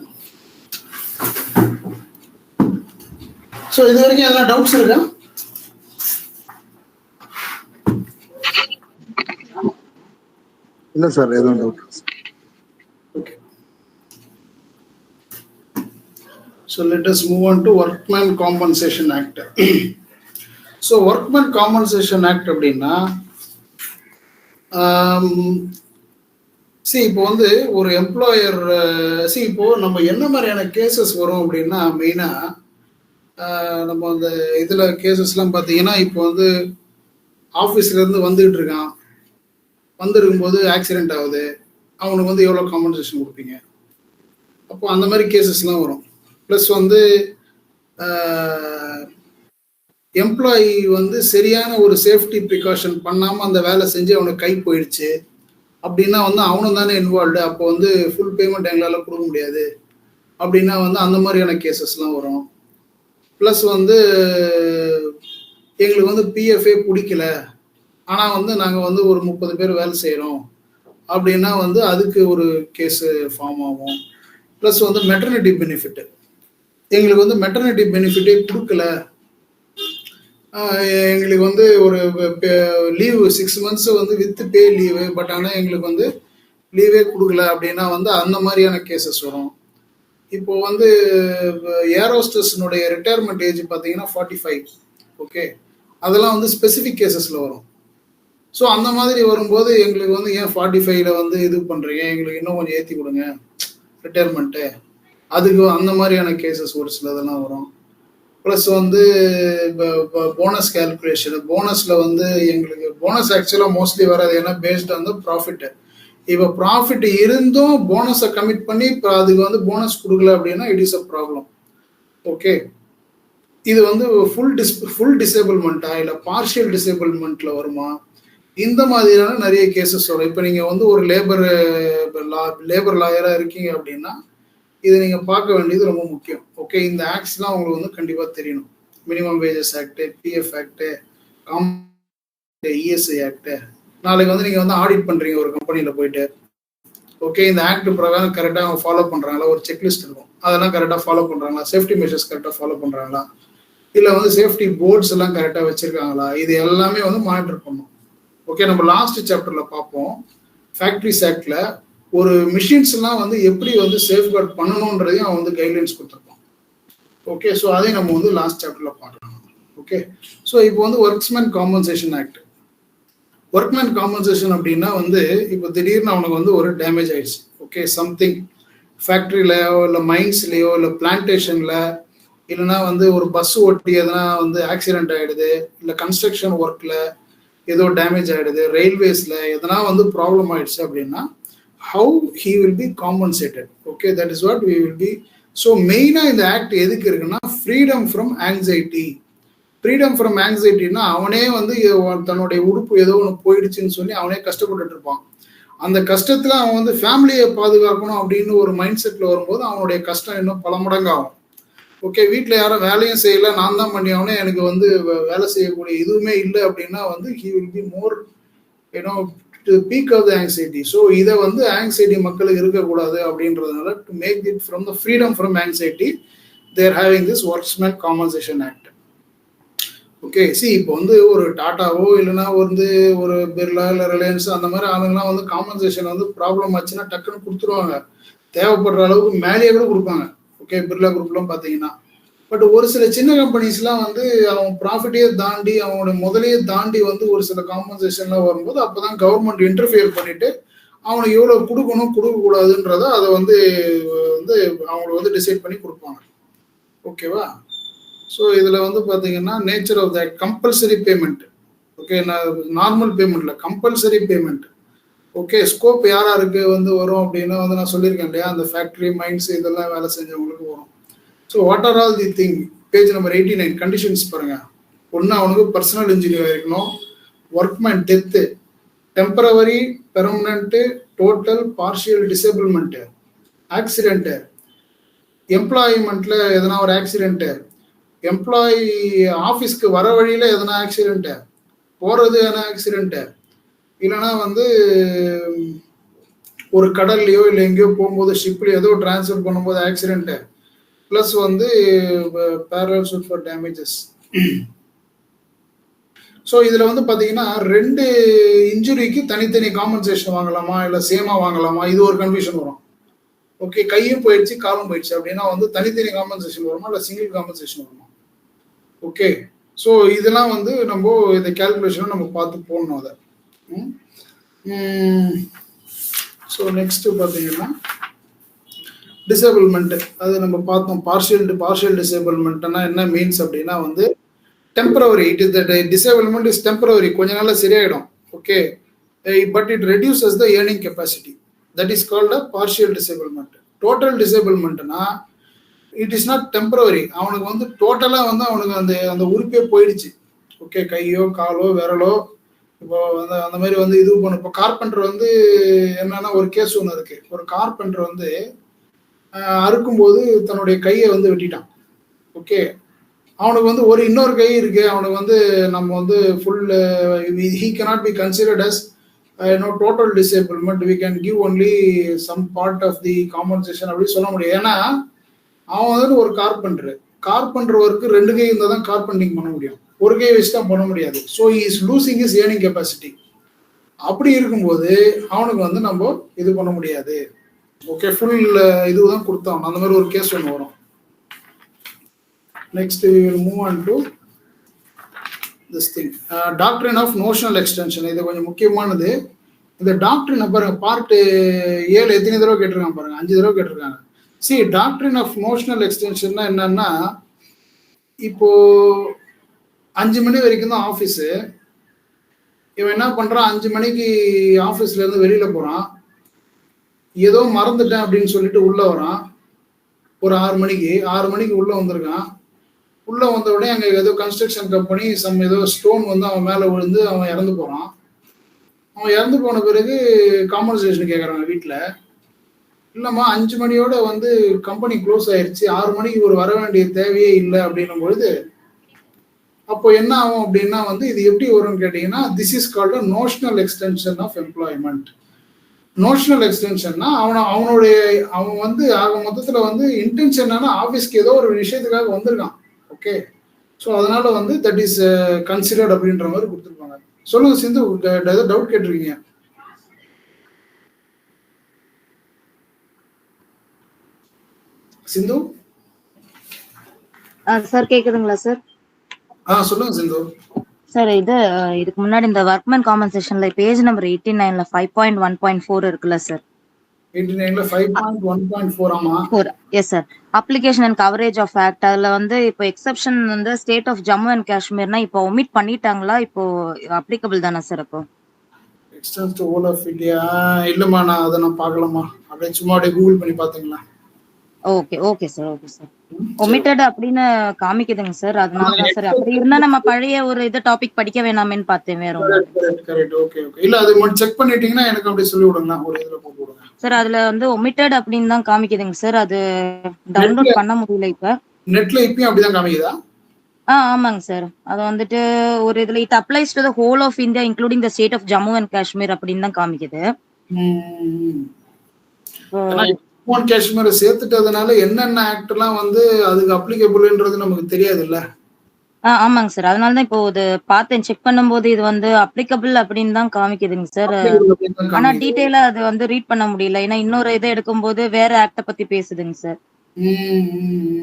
So இது வரைக்கும் எதனா டவுட்ஸ் இருக்கா? இல்ல சார், எதுவும் doubt. Okay. So let us move on to Workman Compensation Act. So Workman Compensation Act அப்படின்னா இப்போ வந்து ஒரு எம்ப்ளாயர் இப்போ நம்ம என்ன மாதிரியான கேசஸ் வரும் அப்படின்னா மெயினாக நம்ம அந்த இதில் கேசஸ்லாம் பார்த்தீங்கன்னா இப்போ வந்து ஆஃபீஸ்லேருந்து வந்துகிட்டு இருக்கான், வந்துருக்கும்போது ஆக்சிடென்ட் ஆகுது, அவனுக்கு வந்து எவ்வளோ காம்பன்சேஷன் கொடுப்பீங்க? அப்போ அந்த மாதிரி கேசஸ்லாம் வரும். ப்ளஸ் வந்து எம்ப்ளாயி வந்து சரியான ஒரு சேஃப்டி ப்ரிகாஷன் பண்ணாமல் அந்த வேலை செஞ்சு அவனுக்கு கை போயிடுச்சு அப்படின்னா வந்து அவனும் தானே இன்வால்வ்டு, அப்போ வந்து ஃபுல் பேமெண்ட் எங்களால் கொடுக்க முடியாது அப்படின்னா வந்து அந்த மாதிரியான கேசஸ்லாம் வரும். ப்ளஸ் வந்து எங்களுக்கு வந்து பிஎஃப்ஏ பிடிக்கல, ஆனால் வந்து நாங்கள் வந்து ஒரு 30 பேர் வேலை செய்கிறோம் அப்படின்னா வந்து அதுக்கு ஒரு கேஸு ஃபார்ம் ஆகும். ப்ளஸ் வந்து மெட்டர்னிட்டி பெனிஃபிட்டு, எங்களுக்கு வந்து மெட்டர்னிட்டி பெனிஃபிட்டே கொடுக்கல, எங்களுக்கு வந்து ஒரு லீவு 6 months வந்து வித் பே லீவு, பட் ஆனால் எங்களுக்கு வந்து லீவே கொடுக்கல அப்படின்னா வந்து அந்த மாதிரியான கேசஸ் வரும். இப்போ வந்து ஏரோஸ்டர்ஸ்னுடைய ரிட்டையர்மெண்ட் ஏஜ் பார்த்தீங்கன்னா 45. ஓகே, அதெல்லாம் வந்து ஸ்பெசிஃபிக் கேசஸில் வரும். ஸோ அந்த மாதிரி வரும்போது எங்களுக்கு வந்து ஏன் 45ல் வந்து இது பண்ணுறீங்க, எங்களுக்கு இன்னும் கொஞ்சம் ஏற்றி கொடுங்க ரிட்டையர்மெண்ட்டு, அதுக்கு அந்த மாதிரியான கேசஸ் ஒரு சில இதெல்லாம் வரும். ப்ளஸ் வந்து இப்போ போனஸ் கேல்குலேஷன், போனஸில் வந்து எங்களுக்கு போனஸ் ஆக்சுவலாக மோஸ்ட்லி வராது, ஏன்னா பேஸ்ட் ஆன் த ப்ராஃபிட்டு. இப்போ ப்ராஃபிட் இருந்தும் போனஸை கமிட் பண்ணி இப்போ அதுக்கு வந்து போனஸ் கொடுக்கல அப்படின்னா it is a problem. Okay, இது வந்து ஃபுல் டிசேபிள்மெண்ட்டா இல்லை பார்ஷியல் டிசேபிள்மெண்ட்டில் வருமா, இந்த மாதிரியான நிறைய கேசஸ் வரும். இப்போ நீங்கள் வந்து ஒரு லேபர் லாயராக இருக்கீங்க அப்படின்னா இதை நீங்கள் பார்க்க வேண்டியது ரொம்ப முக்கியம். ஓகே, இந்த ஆக்ட்ஸ்லாம் உங்களுக்கு வந்து கண்டிப்பாக தெரியணும். Minimum wages act, PF act, ESI act. நாளைக்கு வந்து நீங்கள் வந்து ஆடிட் பண்ணுறீங்க ஒரு கம்பெனியில் போயிட்டு, ஓகே இந்த ஆக்ட் பிரகாரம் கரெக்டாக அவங்க ஃபாலோ பண்ணுறாங்களா, ஒரு செக்லிஸ்ட் இருக்கும், அதெல்லாம் கரெக்டாக ஃபாலோ பண்ணுறாங்களா, சேஃப்டி மெஷர்ஸ் கரெக்டாக ஃபாலோ பண்ணுறாங்களா, இல்லை வந்து சேஃப்டி போர்ட்ஸ் எல்லாம் கரெக்டாக வச்சுருக்காங்களா, இது எல்லாமே வந்து மானிட்டர் பண்ணணும். ஓகே, நம்ம லாஸ்ட் சாப்டரில் பார்ப்போம் ஃபேக்ட்ரிஸ் ஆக்டில் ஒரு மிஷின்ஸ்லாம் வந்து எப்படி வந்து சேஃப்கார்ட் பண்ணணுன்றதையும் அவன் வந்து கைட்லைன்ஸ் கொடுத்துருப்பான். ஓகே, ஸோ அதையும் நம்ம வந்து லாஸ்ட் சாப்டரில் பார்க்கலாம். ஓகே, ஸோ இப்போ வந்து workmen's compensation act. Workmen compensation அப்படின்னா வந்து இப்போ திடீர்னு அவனுக்கு வந்து ஒரு டேமேஜ் ஆயிடுச்சு. ஓகே, சம்திங் ஃபேக்ட்ரியிலையோ இல்லை மைன்ஸ்லேயோ இல்லை பிளான்டேஷனில், இல்லைனா வந்து ஒரு பஸ் ஓட்டி எதனா வந்து ஆக்சிடென்ட் ஆகிடுது, இல்லை கன்ஸ்ட்ரக்ஷன் ஒர்க்கில் ஏதோ டேமேஜ் ஆகிடுது, ரயில்வேஸில் எதனா வந்து ப்ராப்ளம் ஆயிடுச்சு அப்படின்னா how he will be compensated. Okay, that is what we will be. So மெயினா இந்த ஆக்ட் எதுக்கு இருக்குன்னா freedom from anxiety. Freedom from ஆங்ஸைட்டின்னா அவனே வந்து தன்னுடைய உடுப்பு ஏதோ ஒன்று போயிடுச்சுன்னு சொல்லி அவனே கஷ்டப்பட்டுட்டு இருப்பான். அந்த கஷ்டத்துல அவன் வந்து ஃபேமிலியை பாதுகாக்கணும் அப்படின்னு ஒரு மைண்ட் செட்ல வரும்போது அவனுடைய கஷ்டம் இன்னும் பல மடங்காகும். ஓகே, வீட்டில் யாரும் வேலையும் செய்யல, நான் தான் பண்ணி ஆகணும், எனக்கு வந்து வேலை செய்யக்கூடிய இதுவுமே இல்லை அப்படின்னா வந்து he will be more to peak of the anxiety. So இதை வந்து ஆங்ஸைட்டி மக்களுக்கு இருக்கக்கூடாது அப்படின்றதுனால to make it from the freedom from anxiety there having this workmen's compensation act. Okay, இப்போ வந்து ஒரு டாட்டாவோ இல்லைன்னா வந்து ஒரு பிர்லா இல்லை ரிலையன்ஸ் அந்த மாதிரி ஆளுங்கலாம் வந்து காம்பன்சேஷன் வந்து ப்ராப்ளம் ஆச்சுன்னா டக்குன்னு கொடுத்துருவாங்க, தேவைப்படுற அளவுக்கு மேலேயே கூட கொடுப்பாங்க. ஓகே, பிர்லா குரூப்லாம் பார்த்தீங்கன்னா. பட் ஒரு சில சின்ன கம்பெனிஸ்லாம் வந்து அவன் ப்ராஃபிட்டையே தாண்டி அவனோட முதலையே தாண்டி வந்து ஒரு சில காம்பன்சேஷன்லாம் வரும்போது அப்போ தான் கவர்மெண்ட் இன்டர்ஃபியர் பண்ணிட்டு அவனுக்கு எவ்வளோ கொடுக்கணும் கொடுக்கக்கூடாதுன்றதை அதை வந்து அவங்களுக்கு வந்து டிசைட் பண்ணி கொடுப்பாங்க. ஓகேவா? ஸோ இதில் வந்து பார்த்தீங்கன்னா nature of that compulsory payment. Okay, normal பேமெண்ட்டில் கம்பல்சரி பேமெண்ட். ஓகே, ஸ்கோப் யாராருக்கு வந்து வரும் அப்படின்னா வந்து நான் சொல்லியிருக்கேன் இல்லையா, அந்த ஃபேக்ட்ரி மைன்ஸ் இதெல்லாம் வேலை செஞ்சவங்களுக்கு வரும். So what are all the thing, page number 89 conditions பாருங்க. ஒன்று, அவனுக்கு பர்சனல் இன்ஜுரி இருக்கணும், workman death, temporary, permanent, total, partial disablement, accident, எம்ப்ளாய்மெண்ட்டில் எதனா ஒரு ஆக்சிடென்ட்டு, எம்ப்ளாயி ஆஃபீஸ்க்கு வர வழியில் எதனா ஒரு கடல்லையோ இல்லை எங்கேயோ போகும்போது ஷிப்லையோ ஏதோ டிரான்ஸ்ஃபர் பண்ணும்போது ஆக்சிடென்ட்டு ப்ளஸ் வந்து parallel suit for damages. So இதில் வந்து பார்த்தீங்கன்னா 2 இன்ஜுரிக்கு தனித்தனி காம்பன்சேஷன் வாங்கலாமா இல்லை சேமாக வாங்கலாமா, இது ஒரு கன்ஃபியூஷன் வரும். ஓகே, கையும் போயிடுச்சு காலும் போயிடுச்சு அப்படின்னா வந்து தனித்தனி காம்பன்சேஷன் வருமா இல்லை சிங்கிள் காம்பன்சேஷன் வருமா? ஓகே, ஸோ இதெல்லாம் வந்து நம்ம இந்த கேல்குலேஷனை நம்ம பார்த்து போடணும் அதை. ஸோ நெக்ஸ்ட்டு பார்த்தீங்கன்னா டிசேபிள்மெண்ட், அது நம்ம பார்த்தோம். பார்ஷியல் டிசேபிள்மெண்ட்னா என்ன மீன்ஸ் அப்படின்னா வந்து temporary. It is the disablement is temporary, கொஞ்ச நாளில் சரியாயிடும். Okay, but it reduces the earning capacity, that is called a partial disablement. Total டிசேபிள்மெண்ட்னா இட் இஸ் நாட் டெம்பரவரி, அவனுக்கு வந்து டோட்டலாக வந்து அவனுக்கு அந்த உறுப்பே போயிடுச்சு. ஓகே, கையோ காலோ விரலோ இப்போ அந்த மாதிரி வந்து இது பண்ணும். இப்போ கார்பெண்டர் வந்து என்னன்னா ஒரு கேஸ் ஒன்று இருக்கு. ஒரு கார்பெண்டர் வந்து அறுக்கும்போது தன்னுடைய கையை வந்து வெட்டிட்டான். ஓகே, அவனுக்கு வந்து இன்னொரு கை இருக்கு, அவனுக்கு வந்து நம்ம வந்து full he cannot be considered as total disablement, we can give only some part of the compensation அப்படி சொல்ல முடியும். ஏன்னா அவன் வந்து ஒரு கார்பெண்டர் ஒர்க்கு 2 கை இருந்தால் தான் கார்பெண்டிங் பண்ண முடியும், ஒரு கை வச்சு தான் பண்ண முடியாது. So he is losing his earning capacity. அப்படி இருக்கும்போது அவனுக்கு வந்து நம்ம இது பண்ண முடியாது. ஓகே, ஃபுல் இதுதான் கொடுத்தான், அந்த மாதிரி ஒரு கேஸ் ஒன்று வரும். Next we will move on to this thing, doctrine of notional extension. இது கொஞ்சம் முக்கியமானது. இந்த டாக்டரின் பாருங்க, பார்ட் 7 எத்தனை தடவை கேட்டிருக்காங்க பாருங்க, 5 தடவை கேட்டிருக்காங்க. See, doctrine of notional extension என்னன்னா, இப்போ 5 மணி வரைக்கும் தான் ஆஃபீஸு. இவன் என்ன பண்றான், 5 மணிக்கு ஆஃபீஸ்ல இருந்து வெளியில போறான், ஏதோ மறந்துட்டேன் அப்படின்னு சொல்லிட்டு உள்ள வரான். ஒரு 6 மணிக்கு உள்ள வந்திருக்கான். உள்ள வந்த உடனே அங்கே ஏதோ கன்ஸ்ட்ரக்ஷன் கம்பெனி ஏதோ ஸ்டோன் வந்து அவன் மேலே விழுந்து அவன் இறந்து போகிறான். அவன் இறந்து போன பிறகு காம்பன்சேஷன் கேட்குறாங்க வீட்டில். இல்லைம்மா 5 மணியோட வந்து கம்பெனி க்ளோஸ் ஆயிடுச்சு, 6 மணிக்கு ஒரு வர வேண்டிய தேவையே இல்லை அப்படின்னும் பொழுது அப்போ என்ன ஆகும் அப்படின்னா வந்து இது எப்படி வரும்னு கேட்டிங்கன்னா, this is called a notional extension of employment. Notional எக்ஸ்டென்ஷன்னா அவன் வந்து ஆக மொத்தத்தில் வந்து இன்டென்ஷன் என்னன்னா ஆஃபீஸ்க்கு ஏதோ ஒரு விஷயத்துக்காக வந்திருக்கான். ஓகே, ஸோ அதனால வந்து தட் இஸ் கன்சிடர்ட் அப்படின்ற மாதிரி கொடுத்துருப்பாங்க. சொல்லுங்க சிந்து, ஏதாவது டவுட் கேட்டிருக்கீங்க? சிந்து சார் கேக்குதுங்களா சார்? சொல்லுங்க சிந்து. சார் இதுக்கு முன்னாடி இந்த ஒர்க்மேன் காம்பன்சேஷன்ல பேஜ் நம்பர் 89ல 5.1.4 இருக்குல்ல சார்? 89ல 5.1.4 ஆமா. Yes sir. Application and coverage of act, அதுல வந்து இப்போ எக்ஸெப்ஷன் வந்து ஸ்டேட் ஆஃப் ஜம்மு அண்ட் காஷ்மீர்னா இப்போ ஒமிட் பண்ணிட்டாங்களா, இப்போ அப்ளிகபிள் தானே சார்? அப்போ extends to whole of India இல்லம்மா, நான் அதை பார்க்கலாமா, அப்படியே சும்மா அப்படியே கூகுள் பண்ணி பார்த்தீங்களா? Okay sir. ஒமிட்டட் அப்படின்னு காமிக்குதுங்க சார், அதனாலதான் சார். அப்படி இருந்தா நம்ம பழைய ஒரு டாபிக் படிக்க வேணாமேன்னு பார்த்தேன். வேற கரெக்ட். ஓகே இல்ல அது மட்டும் செக் பண்ணிட்டீங்கன்னா எனக்கு அப்படி சொல்லி விடுங்க, ஒரு இதுல போட்டு விடுங்க சார். அதுல வந்து ஒமிட்டட் அப்படின்னு தான் காமிக்குதுங்க சார், அது டவுன்லோட் பண்ண முடியல இப்ப. நெட்ல இப்பயும் அப்படிதான் காமிக்குதா? ஆமாங்க சார். அது வந்துட்டு ஒரு இதுல it applies to the whole of India including the state of Jammu and Kashmir அப்படின்னு தான் காமிக்குது. ஜம்மு அண்ட் காஷ்மீரை சேர்த்துட்டதுனால என்னென்ன ஆக்ட் எல்லாம் வந்து அதுக்கு அப்ளிகபிள்ன்றது நமக்கு தெரியாது இல்ல? ஆமாங்க சார். அதனாலதான் இப்போ இது பார்த்தேன், செக் பண்ணும்போது இது வந்து அப்ளிகபிள் அப்படின்னு தான் காமிக்குதுங்க சார். ஆனா டீடைலா அது வந்து ரீட் பண்ண முடியல, ஏன்னா இன்னொரு இதை எடுக்கும்போது வேற ஆக்ட பத்தி பேசுதுங்க சார்.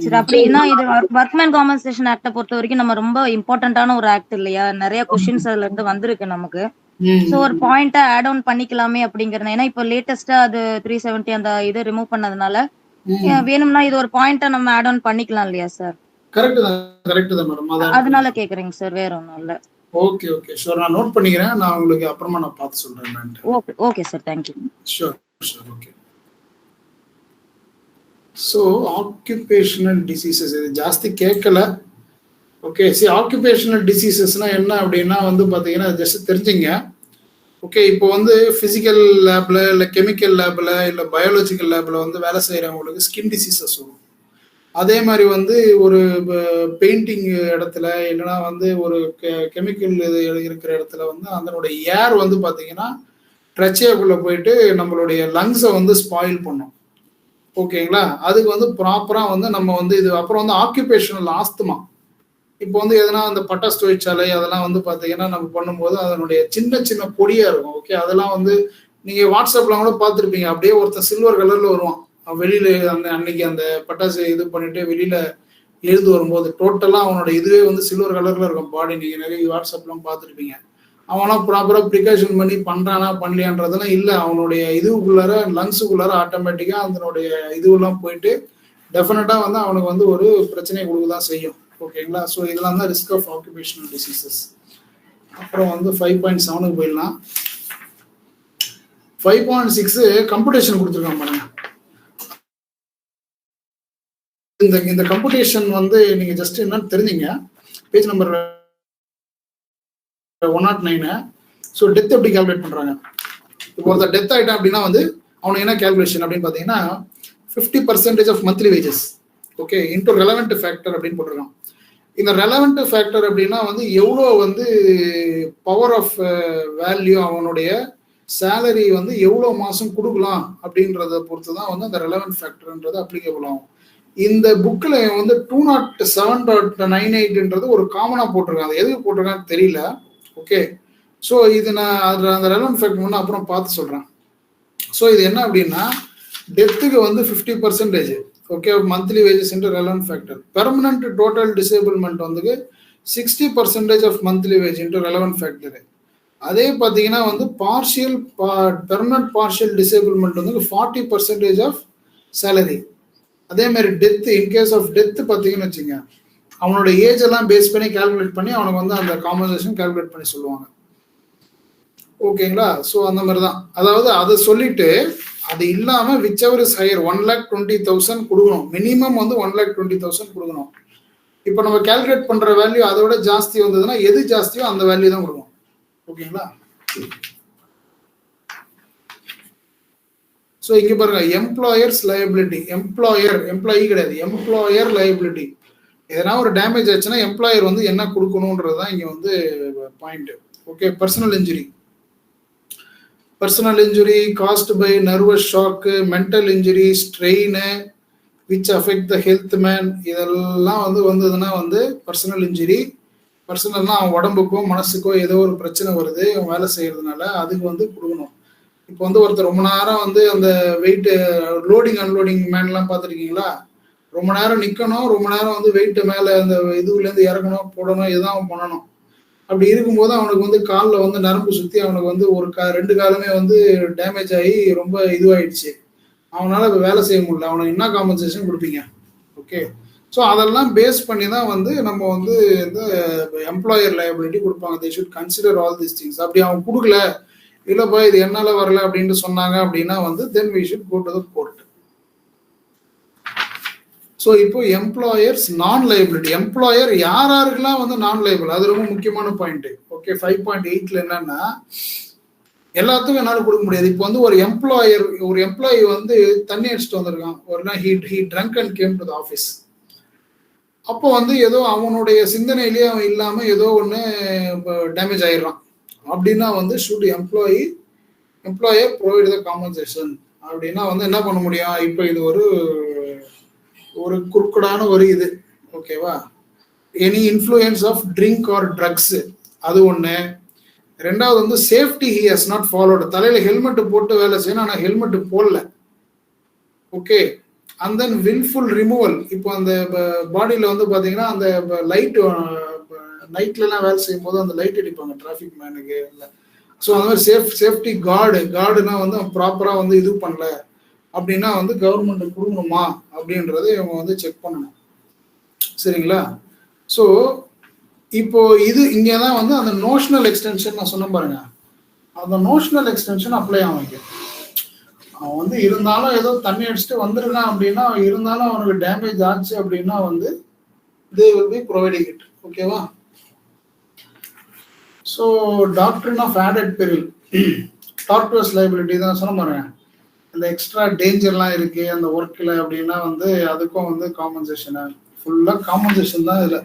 சரி, அப்படின்னா இது ஒர்க்மேன் காம்பன்சேஷன் ஆக்ட பொறுத்த வரைக்கும் நம்ம ரொம்ப இம்பார்ட்டன்டான ஒரு ஆக்ட் இல்லையா? நிறைய கொஸ்டின்ஸ் அதுல இருந்து வந்திருக்கு நமக்கு. சோ ஒரு பாயிண்டா ஆட் ஆன் பண்ணிக்கலாமே அப்படிங்கறது. ஏன்னா இப்போ லேட்டஸ்டா அது 370 அந்த இதை ரிமூவ் பண்ணதுனால வேணும்னா இது ஒரு பாயிண்டா நம்ம ஆட் ஆன் பண்ணிக்கலாம் இல்லையா சார்? கரெக்ட் தான் மேடம், அதனால கேக்குறேங்க சார், வேற ஒண்ணும் இல்ல. ஓகே ஷூர், நான் நோட் பண்ணிக்கிறேன், நான் உங்களுக்கு அப்புறமா நான் பார்த்து சொல்றேன். Okay sir, thank you. Sure okay. So occupational diseases இது ஜாஸ்தி கேட்கல. ஓகே, ஆக்குபேஷனல் டிசீசஸ்னா என்ன அப்படின்னா வந்து பார்த்தீங்கன்னா ஜஸ்ட் தெரிஞ்சுங்க. ஓகே, இப்போ வந்து ஃபிசிக்கல் லேப்ல இல்லை கெமிக்கல் லேப்ல இல்லை பயாலஜிக்கல் லேப்ல வந்து வேலை செய்கிறவங்களுக்கு ஸ்கின் டிசீசஸ் வரும். அதே மாதிரி வந்து ஒரு பெயிண்டிங் இடத்துல இல்லைன்னா வந்து ஒரு கெமிக்கல் இருக்கிற இடத்துல வந்து அதனுடைய ஏர் வந்து பார்த்தீங்கன்னா ட்ரச்சியாக்குள்ள போயிட்டு நம்மளுடைய லங்ஸை வந்து ஸ்பாயில் பண்ணும். ஓகேங்களா? அதுக்கு வந்து ப்ராப்பரா வந்து நம்ம வந்து இது அப்புறம் வந்து ஆக்குபேஷனல் ஆஸ்துமா. இப்போ வந்து எதனா அந்த பட்டாசு தொழிற்சாலை அதெல்லாம் வந்து பார்த்தீங்கன்னா நம்ம பண்ணும்போது அதனுடைய சின்ன சின்ன பொடியா இருக்கும். ஓகே, அதெல்லாம் வந்து நீங்க வாட்ஸ்அப்ல கூட பார்த்துருப்பீங்க. அப்படியே ஒருத்தன் சில்வர் கலர்ல வருவான் வெளியில. அன்னைக்கு அந்த பட்டாசு இது பண்ணிட்டு வெளியில எழுந்து வரும்போது டோட்டலா அவனோட இதுவே வந்து சில்வர் கலர்ல இருக்கும் பாடி. நீங்க நிறைய வாட்ஸ்அப்லாம் பார்த்துருப்பீங்க. அவனா ப்ராப்பரா ப்ரிகாஷன் பண்ணி பண்றானா பண்ணலையான்றதெல்லாம் இல்லை. அவனுடைய இதுக்குள்ளார லங்ஸுக்குள்ளார ஆட்டோமேட்டிக்கா அதனுடைய இதுவெல்லாம் போயிட்டு டெஃபினட்டா வந்து அவனுக்கு வந்து ஒரு பிரச்சனையை கொடுக்கதான் செய்யும். ஓகேங்களா? ஸோ இதெல்லாம் தான் ரிஸ்க் ஆஃப் ஆக்குபேஷனல் டிசீசஸ். அப்புறம் வந்து 5.7 போயிடலாம். 5.6 கம்ப்யூட்டேஷன் கொடுத்துருக்காங்க பாருங்க. இந்த கம்ப்யூட்டேஷன் வந்து நீங்க ஜஸ்ட் என்னன்னு தெரிஞ்சுங்க. Page number 109. ஸோ டெத் எப்படி கால்குலேட் பண்றாங்க? இப்போ ஒருத்தர் டெத் ஆயிட்டான் அப்படின்னா வந்து அவனுக்கு என்ன கால்குலேஷன் அப்படின்னு பார்த்தீங்கன்னா 50% of monthly wages. Okay, into relevant factor அப்படின்னு போட்டிருக்கான். இந்த ரெலவெண்ட் ஃபேக்டர் அப்படின்னா வந்து எவ்வளோ வந்து பவர் ஆஃப் வேல்யூ அவனுடைய சேலரி வந்து எவ்வளோ மாதம் கொடுக்கலாம் அப்படின்றத பொறுத்து தான் வந்து அந்த ரெலவெண்ட் ஃபேக்டர்ன்றது அப்ளிகபிள் ஆகும். இந்த புக்கில் வந்து 207.98ன்றது ஒரு காமனாக போட்டிருக்காங்க. அது எதுக்கு போட்டிருக்கான்னு தெரியல. ஓகே, ஸோ இது நான் அதில் அந்த ரெலவெண்ட் ஃபேக்டர் வந்து அப்புறம் பார்த்து சொல்கிறேன். ஸோ இது என்ன அப்படின்னா டெத்துக்கு வந்து 50%. Okay, monthly wages into relevant factor. Permanent total disablement வந்து 60% of monthly wage into relevant factor. அதே பார்த்தீங்கன்னா வந்து பெர்மனன்ட் பார்ஷியல் டிசேபிள்மெண்ட் வந்து 40% ஆஃப் சேலரி. அதே மாதிரி டெத், இன்கேஸ் ஆஃப் டெத் பார்த்தீங்கன்னு வச்சுங்க, அவனோட ஏஜ் எல்லாம் பேஸ் பண்ணி கால்குலேட் பண்ணி அவனுக்கு வந்து அந்த காம்பன்சேஷன் கால்குலேட் பண்ணி சொல்லுவாங்க. ஓகேங்களா? ஸோ அந்த மாதிரி தான். அதாவது அதை சொல்லிட்டு அது இல்லாம விச் எவர் இஸ் ஹையர் 1,20,000 கொடுக்கணும். மினிமம் வந்து 1,20,000 கொடுக்கணும். இப்போ நம்ம கால்குலேட் பண்ற வேல்யூ அதை விட ஜாஸ்தி வந்ததுன்னா எது ஜாஸ்தியோ அந்த வேல்யூ தான் கொடுக்கணும். ஓகேங்களா? ஸோ இங்க பாருங்க, எம்ப்ளாயர்ஸ் லயபிலிட்டி. எம்ப்ளாயி கிடையாது, எம்ப்ளாயர் லயபிலிட்டி. எதனா ஒரு டேமேஜ் ஆச்சுன்னா எம்ப்ளாயர் வந்து என்ன கொடுக்கணுன்றது தான் இங்க வந்து point. Okay, personal injury caused by nervous shock, mental injury, strain which affect the health man, இதெல்லாம் வந்து வந்ததுன்னா வந்து பர்சனல் இன்ஜுரி. பர்சனல்னா அவன் உடம்புக்கோ மனசுக்கோ ஏதோ ஒரு பிரச்சனை வருது அவன் வேலை செய்யறதுனால, அதுக்கு வந்து கொடுக்கணும். இப்போ வந்து ஒருத்தர் ரொம்ப நேரம் வந்து அந்த வெயிட் லோடிங் அன்லோடிங் மேன்லாம் பார்த்துருக்கீங்களா? ரொம்ப நேரம் நிற்கணும், ரொம்ப நேரம் வந்து வெயிட்டு மேலே அந்த இதுலேருந்து இறக்கணும் போடணும், இதுதான் அவன் பண்ணணும். அப்படி இருக்கும்போது அவனுக்கு வந்து காலில் வந்து நரம்பு சுற்றி அவனுக்கு வந்து ரெண்டு காலமே வந்து டேமேஜ் ஆகி ரொம்ப இதுவாயிடுச்சு. அவனால இப்போ வேலை செய்ய முடியல. அவனுக்கு என்ன காம்பன்சேஷன் கொடுப்பீங்க? ஓகே, ஸோ அதெல்லாம் பேஸ் பண்ணி தான் வந்து நம்ம வந்து இந்த எம்ப்ளாயர் லயபிலிட்டி கொடுப்பாங்க. They should consider all these things. அப்படி அவன் கொடுக்கல, இல்லைப்பா இது என்னால் வரல அப்படின்னு சொன்னாங்க அப்படின்னா வந்து then we should go to the court. So இப்போ எம்ப்ளாயர்ஸ் நான் லைபிலிட்டி. எம்ப்ளாயர் யாருக்கெல்லாம் வந்து நான் லைபிள், அது ரொம்ப முக்கியமான பாயிண்ட். ஓகே, 5.8ல என்னன்னா எல்லாத்துக்கும் என்னால் கொடுக்க முடியாது. இப்போ வந்து ஒரு எம்ப்ளாயி வந்து தண்ணி அடிச்சுட்டு வந்திருக்கான் ஒரு நாள், he drunk and came to the office. அப்போ வந்து ஏதோ அவனுடைய சிந்தனையிலேயே அவன் இல்லாமல் ஏதோ ஒன்று டேமேஜ் ஆயிடுறான் அப்படின்னா வந்து should employer provide the compensation அப்படின்னா வந்து என்ன பண்ண முடியும்? இப்போ இது ஒரு குறுக்கடான ஒரு இது. ஓகேவா? Any influence of drink or drugs, அது ஒன்று. ரெண்டாவது வந்து safety he has not followed. தலையில ஹெல்மெட் போட்டு வேலை செய்யணும், ஆனால் ஹெல்மெட் போடல. Okay, and then wilful removal. இப்போ அந்த பாடியில் வந்து பார்த்தீங்கன்னா அந்த நைட்லலாம் வேலை செய்யும் போது அந்த லைட் அடிப்பாங்க டிராஃபிக் மேனுக்கு. ஸோ அந்த மாதிரி சேஃப்டி கார்டுனா வந்து ப்ராப்பராக வந்து இது பண்ணல அப்படின்னா வந்து கவர்மெண்ட் கொடுக்கணுமா அப்படின்றத இவங்க வந்து செக் பண்ணணும். சரிங்களா? ஸோ இப்போ இது இங்கே தான் வந்து அந்த நோஷனல் எக்ஸ்டென்ஷன் நான் சொன்ன பாருங்க, அந்த நோஷனல் எக்ஸ்டென்ஷன் அப்ளை ஆகும். அவன் வந்து இருந்தாலும் ஏதோ தண்ணி அடிச்சுட்டு வந்துருக்கான் அப்படின்னா, இருந்தாலும் அவனுக்கு டேமேஜ் ஆச்சு அப்படின்னா வந்து they will be providing it. ஓகேவா? So doctrine of added peril, tortious liability தான் சொன்ன பாருங்க. அந்த எக்ஸ்ட்ரா டேஞ்சர்லாம் இருக்கு அந்த ஒர்க்கில் அப்படின்னா வந்து அதுக்கும் வந்து காம்பன்சேஷன், ஃபுல்லாக காம்பன்சேஷன் தான். இதில்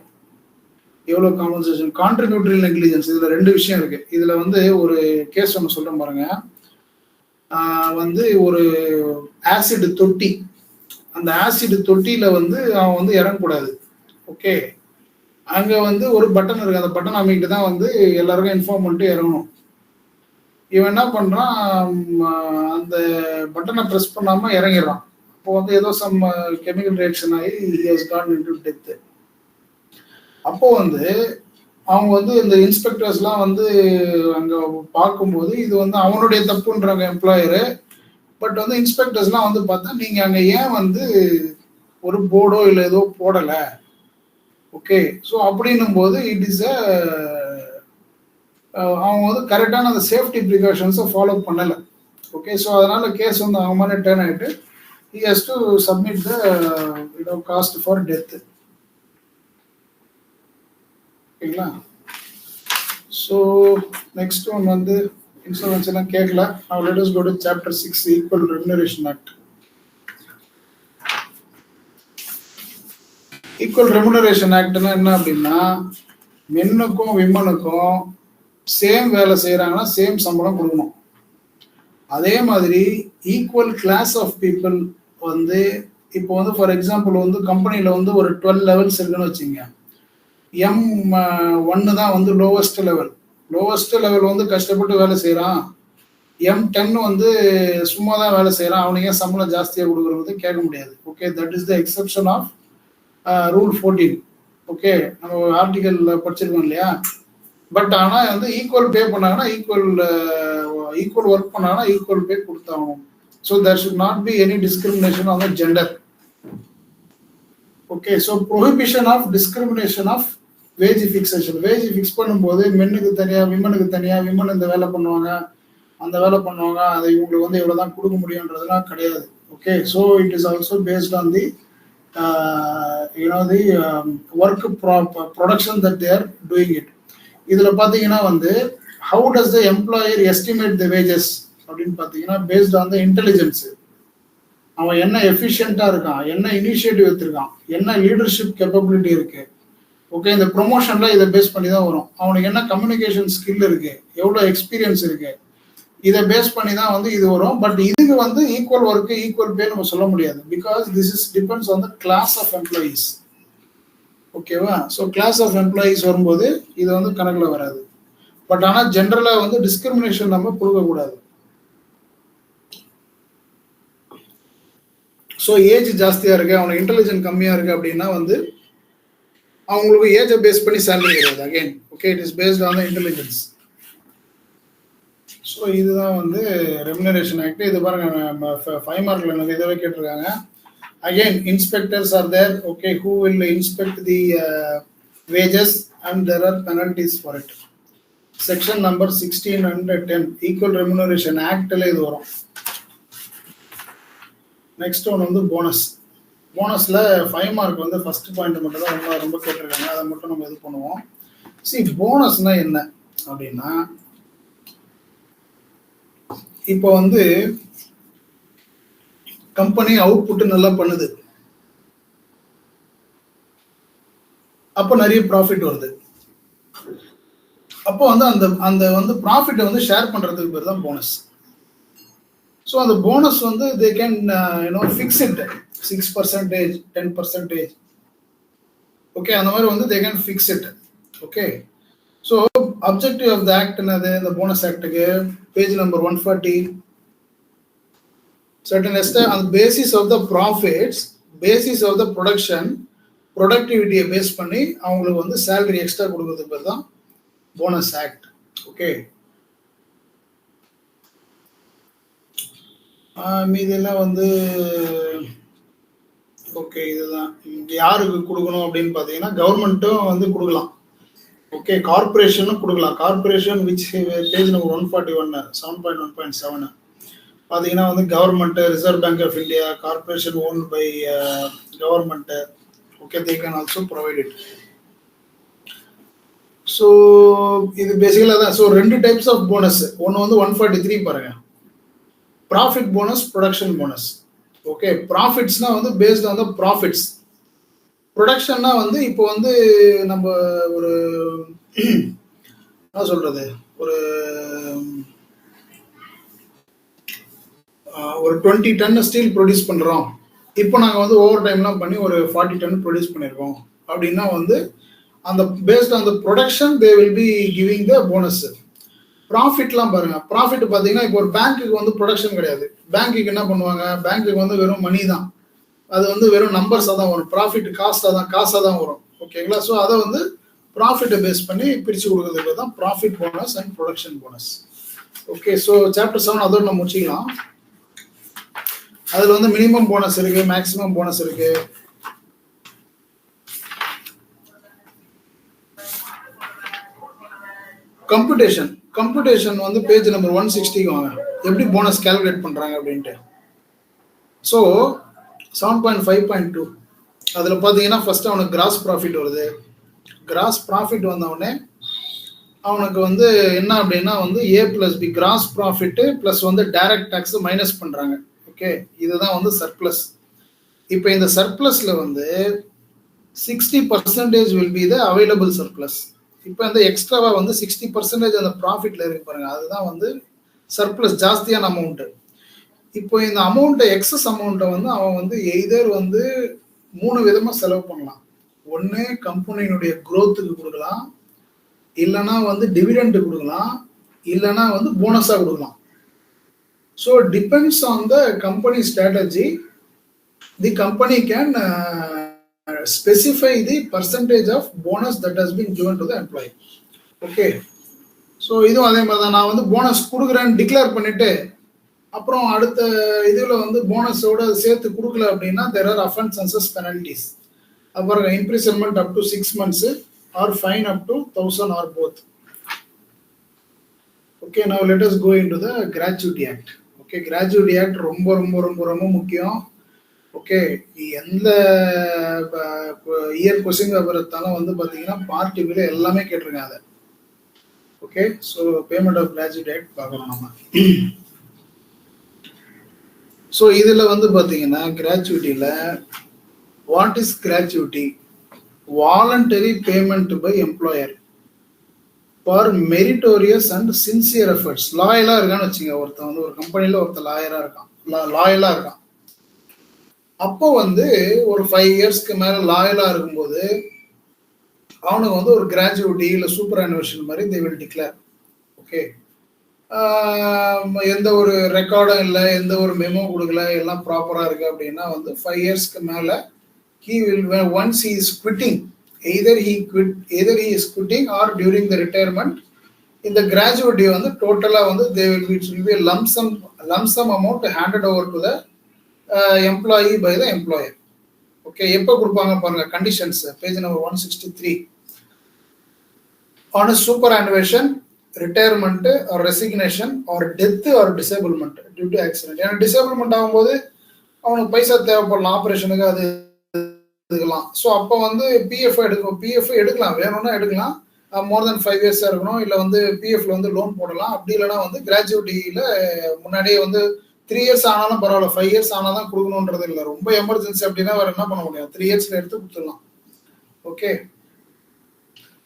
எவ்வளோ காம்பன்சேஷன்? கான்ட்ரிபியூட்டரி நெக்லிஜென்ஸ், இதில் ரெண்டு விஷயம் இருக்கு. இதில் வந்து ஒரு கேஸ் ஒன்று சொல்கிறேன் பாருங்க. வந்து ஒரு ஆசிட் தொட்டி, அந்த ஆசிட் தொட்டியில வந்து அவன் வந்து இறங்கக்கூடாது. ஓகே, அங்க வந்து ஒரு பட்டன் இருக்கு, அந்த பட்டன் அமைக்கிட்டு தான் வந்து எல்லாருக்கும் இன்ஃபார்ம் பண்ணிட்டு இறங்கணும். இவன் என்ன பண்றான், அந்த பட்டனை ப்ரெஸ் பண்ணாம இறங்கிடுறான். அப்போ வந்து ஏதோ சம் கெமிக்கல் ரியாக்ஷன் ஆகி he has gone into death. அப்போ வந்து அவங்க வந்து இந்த இன்ஸ்பெக்டர்ஸ்லாம் வந்து அங்க பார்க்கும்போது இது வந்து அவனுடைய தப்புன்றாங்க எம்ப்ளாயரு. பட் வந்து இன்ஸ்பெக்டர்ஸ்லாம் வந்து பார்த்தா நீங்க அங்க ஏன் வந்து ஒரு போர்டோ இல்லை ஏதோ போடல. ஓகே, ஸோ அப்படின்னும் போது இட் இஸ் அவங்க வந்து கரெக்டான அந்த சேஃப்டி ப்ரிகாஷன்ஸை ஃபாலோ பண்ணலை. ஓகே, ஸோ அதனால கேஸ் வந்து அவங்க மாதிரி டேர்ன் ஆகிட்டு he has to submit the cost for death. ஓகேங்களா? ஸோ நெக்ஸ்ட் ஒன் வந்து இன்சூரன்ஸ் எல்லாம் கேட்கல. now let us go to chapter 6 equal remuneration act. Equal remuneration ஆக்ட்னா என்ன அப்படின்னா, மென்னுக்கும் விமனுக்கும் சேம் வேலை செய்யறாங்கன்னா சேம் சம்பளம் கொடுக்கணும். அதே மாதிரி ஈக்குவல் கிளாஸ் ஆஃப் பீப்புள் வந்து இப்போ வந்து ஃபார் எக்ஸாம்பிள் வந்து கம்பெனியில் வந்து ஒரு 12 லெவல்ஸ் இருக்குன்னு வச்சுங்க. M1 தான் வந்து லோவஸ்ட் லெவல் வந்து கஷ்டப்பட்டு வேலை செய்கிறான். M10 வந்து சும்மா தான் வேலை செய்கிறான், அவனுக்கு ஏன் சம்பளம் ஜாஸ்தியாக கொடுக்குறது கேட்க முடியாது. Okay, that is the exception of rule 14. Okay, நம்ம ஆர்டிகல் படிச்சிருக்கோம் இல்லையா. பட் ஆனால் வந்து ஈக்குவல் பே பண்ணாங்கன்னா ஈக்குவல் ஒர்க் பண்ணாங்கன்னா ஈக்குவல் பே கொடுத்தாகணும். So there should not be any discrimination on the gender. Okay, so prohibition of discrimination of wage fixation. Wage fix பண்ணும்போது மென்னுக்கு தனியாக விமனுக்கு தனியாக, விமன் இந்த வேலை பண்ணுவாங்க அந்த வேலை பண்ணுவாங்க, அதை இவங்களுக்கு வந்து எவ்வளோ தான் கொடுக்க முடியுன்றதுலாம் கிடையாது. Okay, so it is also based on the the work production that they are doing it. இதுல பாத்தீங்கன்னா வந்து how does the employer estimate the wages அப்படின்னு பாத்தீங்கன்னா based on the intelligence. அவன் என்ன எஃபிஷியண்டா இருக்கான், என்ன இனிஷியேட்டிவ் எடுத்திருக்கான், என்ன லீடர்ஷிப் கேப்பபிலிட்டி இருக்கு. ஓகே, இந்த ப்ரொமோஷன்ல இதை பேஸ் பண்ணி தான் வரும். அவனுக்கு என்ன கம்யூனிகேஷன் ஸ்கில் இருக்கு, எவ்வளவு எக்ஸ்பீரியன்ஸ் இருக்கு, இதை பேஸ் பண்ணி தான் வந்து இது வரும். பட் இதுக்கு வந்து ஈக்குவல் ஒர்க்கு ஈக்குவல் பே நம்ம சொல்ல முடியாது. Because this is depends on the class of employees. ஓகேவா? ஸோ கிளாஸ் ஆஃப் எம்ப்ளாயீஸ் வரும்போது இது வந்து கணக்கில் வராது. பட் ஆனால் ஜென்ரலாக வந்து டிஸ்கிரிமினேஷன் நம்ம கொடுக்கக்கூடாது. ஸோ ஏஜ் ஜாஸ்தியாக இருக்கு, அவனுக்கு இன்டெலிஜென்ட் கம்மியாக இருக்கு அப்படின்னா வந்து அவங்களுக்கு ஏஜை பேஸ் பண்ணி சேலரி கிடையாது. Again okay, it is based on the intelligence. So இதுதான் வந்து ரெமுனரேஷன் ஆக்ட். இது பாருங்க 5 மார்க்ல எனக்கு இதவே கேட்டிருக்காங்க. Again inspectors are there. Okay, who will inspect the wages and there are penalties for it. Section number 16 and 10 equal remuneration ஆக்ட்ல இது வரும். நெக்ஸ்ட் ஒன் வந்து போனஸ். போனஸ்ல 5 மார்க் வந்து ஃபர்ஸ்ட் பாயிண்ட் மட்டும் தான் ரொம்ப கேட்டிருக்காங்க, அதை மட்டும் நம்ம இது பண்ணுவோம். போனஸ்னா என்ன அப்படின்னா, இப்போ வந்து கம்பெனி அவுட்புட் நல்லா பண்ணுது, அப்போ நிறைய ப்ராஃபிட் வருது. அப்போ வந்து அந்த வந்து ப்ராஃபிட்டை வந்து ஷேர் பண்றதுக்கு பேர் தான் போனஸ். ஸோ அந்த போனஸ் வந்து they can fix it 6%, 10%. Okay, அந்த மாதிரி வந்து they can fix it. Okay, so objective of the act என்னது? இந்த போனஸ் ஆக்டுக்கு பேஜ் நம்பர் 140. சர்டன் எஸ்டர் அந்த basis of the profits, basis of the production, ப்ரொடக்டிவிட்டியை பேஸ் பண்ணி அவங்களுக்கு வந்து சேலரி எக்ஸ்ட்ரா கொடுக்கறதுக்கு பேர் தான் போனஸ் ஆக்ட். ஓகே, மீதெல்லாம் வந்து ஓகே இதுதான். யாருக்கு கொடுக்கணும் அப்படின்னு பார்த்தீங்கன்னா கவர்மெண்ட்டும் வந்து கொடுக்கலாம். ஓகே, கார்பரேஷனும் கொடுக்கலாம். கார்பரேஷன் விச் பேஜ் நம்பர் 141 7.1.7 பார்த்தீங்கன்னா வந்து government, reserve bank of India, corporation own by government. Okay, they can also provide it. So இது பேசிக்கலாக தான். So 2 types of bonus. ஒன்று வந்து 143 பாருங்க, profit bonus, production bonus. Okay, ப்ராஃபிட்ஸ்னா வந்து பேஸ்ட் ஆன் த ப்ராஃபிட்ஸ். ப்ரொடக்ஷன்னா வந்து இப்போ வந்து நம்ம ஒரு என்ன சொல்றது, ஒரு ஒரு 20 டன் ஸ்டீல் ப்ரொடியூஸ் பண்ணுறோம், இப்போ நாங்கள் வந்து ஓவர் டைம்லாம் பண்ணி ஒரு 40 டன் ப்ரொடியூஸ் பண்ணியிருக்கோம் அப்படின்னா வந்து அந்த based on the production they will be giving the bonus. ப்ராஃபிட்லாம் பாருங்க, ப்ராஃபிட் பார்த்தீங்கன்னா இப்போ ஒரு பேங்க்குக்கு வந்து ப்ரொடக்ஷன் கிடையாது. பேங்க்குக்கு என்ன பண்ணுவாங்க, பேங்க்குக்கு வந்து வெறும் மணி தான், அது வந்து வெறும் நம்பர்ஸாக தான் வரும், ப்ராஃபிட் காசாக தான் வரும். ஓகேங்களா? ஸோ அதை வந்து ப்ராஃபிட்டை பேஸ் பண்ணி பிரித்து கொடுக்குறதுக்கு தான் profit bonus and production bonus. Okay, so chapter 7 அதோட நம்ம முடிச்சிக்கலாம். அதில் வந்து மினிமம் போனஸ் இருக்கு, மேக்ஸிமம் போனஸ் இருக்கு. கம்ப்யூட்டேஷன் வந்து பேஜ் நம்பர் 160 வாங்க, எப்படி போனஸ் கால்குலேட் பண்றாங்க அப்படின்ட்டு. ஸோ 7.5.2 அதில் பார்த்தீங்கன்னா ஃபர்ஸ்ட் அவனுக்கு கிராஸ் ப்ராஃபிட் வருது. கிராஸ் ப்ராஃபிட் வந்தவுடனே அவனுக்கு வந்து என்ன அப்படின்னா வந்து A + B gross profit plus வந்து டைரக்ட் டேக்ஸ் மைனஸ் பண்றாங்க. ஓகே, இதுதான் வந்து சர்ப்ளஸ். இப்போ இந்த சர்ப்ளஸ்ல வந்து 60% will be the available surplus. இப்போ இந்த எக்ஸ்ட்ராவா வந்து 60% அந்த ப்ராஃபிட்ல இருக்கு பாருங்க, அதுதான் வந்து சர்ப்ளஸ், ஜாஸ்தியான அமௌண்ட். இப்போ இந்த அமௌண்ட்டை எக்ஸஸ் அமௌண்ட்டை வந்து அவன் வந்து எய்தர் வந்து 3 விதமா செலவு பண்ணலாம். ஒன்று கம்பெனியினுடைய குரோத்துக்கு கொடுக்கலாம், இல்லைன்னா வந்து டிவிடெண்ட் கொடுக்கலாம், இல்லைன்னா வந்து போனஸாக கொடுக்கலாம். So depends on the company strategy, the company can specify the percentage of bonus that has been given to the employee. Okay, so இதுவும் அதே மாதிரி தான். நான் வந்து போனஸ் கொடுக்குறேன்னு டிக்ளேர் பண்ணிட்டு அப்புறம் அடுத்த இதில் வந்து போனஸோட சேர்த்து கொடுக்கல அப்படின்னா there are offenses penalties. அப்புறம் imprisonment up to 6 months or fine up to 1000 or both. Okay, now let us go into the Gratuity Act. Okay, Gratuity Act ரொம்ப ரொம்ப ரொம்ப ரொம்ப முக்கியம். ஓகே, எந்த இயர் கொஸ்டின் பேப்பர் எடுத்தாலும் வந்து பார்த்தீங்கன்னா பார்ட் வில எல்லாமே கேட்டிருக்காங்க அதை. Okay, so payment of gratuity act பார்க்கலாம் நம்ம. ஸோ இதில் வந்து பார்த்தீங்கன்னா கிராஜுவிட்டியில் what is gratuity? Voluntary payment by employer for meritorious and sincere efforts. லாயலாக இருக்கான்னு வச்சுங்க, ஒருத்தன் வந்து ஒரு கம்பெனியில் ஒருத்தர் லாயலாக இருக்கான். அப்போ வந்து ஒரு 5 இயர்ஸ்க்கு மேலே லாயலாக இருக்கும்போது அவனுக்கு வந்து ஒரு கிராஜுவிட்டி இல்லை சூப்பர் அனிவர்சரி மாதிரி தே வில் டிக்ளேர். ஓகே, எந்த ஒரு ரெக்கார்டும் இல்லை, எந்த ஒரு மெமோ கொடுக்கல, எல்லாம் ப்ராப்பராக இருக்குது அப்படின்னா வந்து 5 இயர்ஸ்க்கு மேலே he will, once he is quitting, either he is quitting or during the retirement, இந்த கிராஜுவிட்டி வந்து டோட்டலாக வந்து they will be lump sum amount handed over to the employee by the employer. Okay, எப்போ கொடுப்பாங்க பாருங்க conditions, page number 163. on a superannuation, retirement or resignation or death or disablement due to accident. ஏன்னா டிசேபிள்மெண்ட் ஆகும்போது அவனுக்கு பைசா தேவைப்படலாம் ஆப்ரேஷனுக்கு, அது எடுக்கலாம். ஸோ அப்போ வந்து பிஎஃப் எடுக்கலாம், வேணும்னா எடுக்கலாம். மோர் தென் 5 இயர்ஸாக இருக்கணும், இல்லை வந்து பிஎஃப்ல வந்து லோன் போடலாம். அப்படி இல்லைனா வந்து கிராஜுவிட்டியில் முன்னாடியே வந்து 3 இயர்ஸ் ஆனாலும் பரவாயில்ல, 5 இயர்ஸ் ஆனால் தான் கொடுக்கணுன்றது இல்லை. ரொம்ப எமர்ஜென்சி அப்படின்னா வேறு என்ன பண்ண முடியும், 3 இயர்ஸில் எடுத்து கொடுத்துடலாம். ஓகே,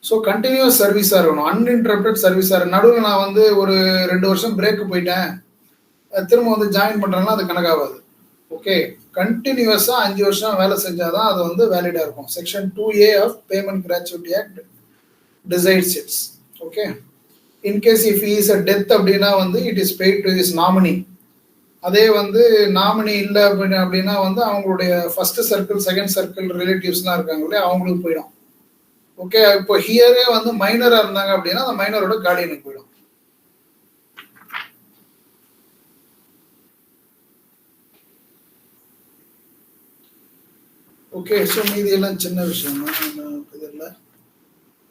ஸோ கண்டினியூஸ் சர்வீஸாக இருக்கணும், அன்இன்டரப்டட் சர்வீஸாக இருக்கணும். நடுவில் நான் வந்து ஒரு 2 வருஷம் பிரேக்கு போயிட்டேன், திரும்ப வந்து ஜாயின் பண்ணுறேன்னா அது கணக்காகாது. ஓகே, கண்டினியூஸாக 5 வருஷம் வேலை செஞ்சாதான் அது வந்து வேலிடாக இருக்கும். Section 2A of payment gratuity act decides its. Okay, in case if is a death அப்படின்னா வந்து it is paid to is nominee. அதே வந்து நாமினி இல்லை அப்படின்னா வந்து அவங்களுடைய ஃபர்ஸ்ட் சர்க்கிள், செகண்ட் சர்க்கிள் ரிலேட்டிவ்ஸ்லாம் இருக்காங்களே அவங்களுக்கு போயிடும். ஓகே, இப்போ ஹியரே வந்து மைனராக இருந்தாங்க அப்படின்னா அந்த மைனரோட கார்டியனுக்கு போயிடும். ஓகே, ஸோ மீதி எல்லாம் சின்ன விஷயம் இதில்.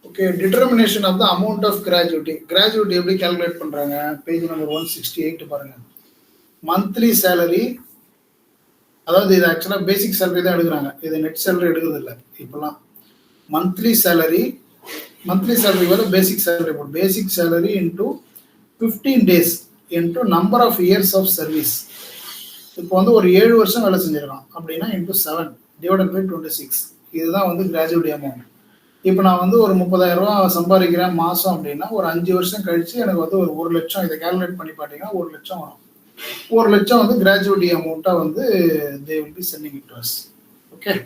Okay, determination of the amount of gratuity. Gratuity எப்படி கால்குலேட் பண்ணுறாங்க, பேஜ் நம்பர் 168 பாருங்க. மந்த்லி சேலரி, அதாவது இது ஆக்சுவலாக பேசிக் சேலரி தான் எடுக்கிறாங்க, இது நெட் சேலரி எடுக்கிறது இல்லை இப்போலாம். மந்த்லி சேலரி வர பேசிக் சேலரி போடும். Basic salary into 15 days into number of years of service. இப்போ வந்து ஒரு 7 வருஷம் வேலை செஞ்சிருக்கான் அப்படின்னா இன்டூ 7 டிவைடட் பை 26. இதுதான் வந்து கிராஜுவிட்டி அமௌண்ட். இப்போ நான் வந்து ஒரு 30,000 ரூபா சம்பாதிக்கிறேன் மாதம் அப்படின்னா ஒரு 5 வருஷம் கழிச்சு எனக்கு வந்து ஒரு 1 லட்சம், இதை கால்குலேட் பண்ணி பார்த்தீங்கன்னா 1 லட்சம் வரும். 1 லட்சம் வந்து கிராஜுவிட்டி அமௌண்ட்டா வந்து they will be sending it to us. Okay.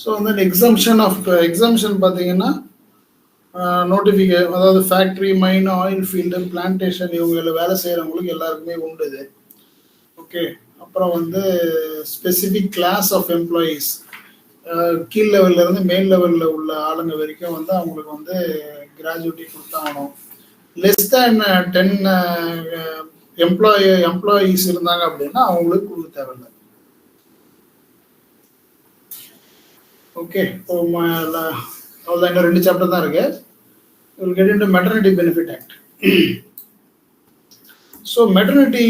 So வந்து எக்ஸம்ஷன் பார்த்தீங்கன்னா நோட்டிஃபிகேஷன், அதாவது ஃபேக்ட்ரி, மைன், ஆயில் ஃபீல்டு, பிளான்டேஷன் இவங்களை வேலை செய்கிறவங்களுக்கு எல்லாருக்குமே உண்டு இது. ஓகே. அப்புறம் வந்து ஸ்பெசிஃபிக் கிளாஸ் ஆஃப் எம்ப்ளாயீஸ், கீழ் லெவல்ல இருந்து மேல் லெவலில் உள்ள ஆளுங்க வரைக்கும் வந்து அவங்களுக்கு வந்து கிராஜுவிட்டி கொடுத்தாகணும். லெஸ் தேன் 10 எம்ப்ளாயீஸ் இருந்தாங்க அப்படின்னா அவங்களுக்கு கொடுக்க தேவையில்லை. ஓகே. அவ்வளோதான், இன்னும் 2 சாப்டர் தான் இருக்கு. We'll get into Maternity Benefit Act. So maternity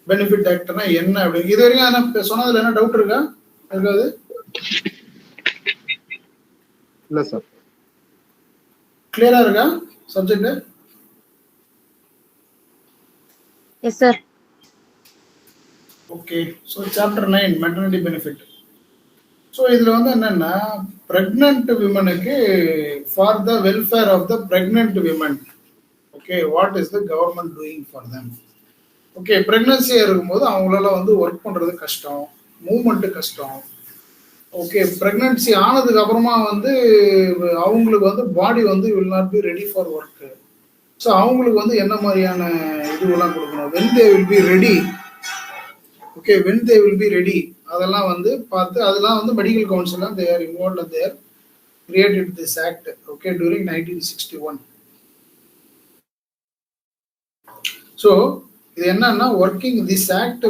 benefit ஆக்ட்னா என்ன அப்படின்னு இது வரைக்கும் நான் சொன்னதுல என்ன டவுட் இருக்கா? இருக்காது? இல்ல சார். கிளியரா இருக்கா subject? Yes sir. Okay. So chapter 9 maternity benefit. So இதில் வந்து என்னென்னா ப்ரெக்னென்ட் விமனுக்கு for the welfare of the pregnant women, okay, what is the government doing for them? Okay. ப்ரெக்னன்சியாக இருக்கும்போது அவங்களால வந்து ஒர்க் பண்ணுறது கஷ்டம், மூவ்மெண்ட்டு கஷ்டம். ஓகே. ப்ரெக்னன்சி ஆனதுக்கு அப்புறமா வந்து அவங்களுக்கு வந்து பாடி வந்து will not be ready for work. So அவங்களுக்கு வந்து என்ன மாதிரியான இதுவெல்லாம் கொடுக்கணும்? When they will be ready, okay, when they will be ready அதெல்லாம் வந்து பார்த்து, அதெல்லாம் வந்து medical council they are involve and they are created this act, okay, during 1961. So இது என்னன்னா working this act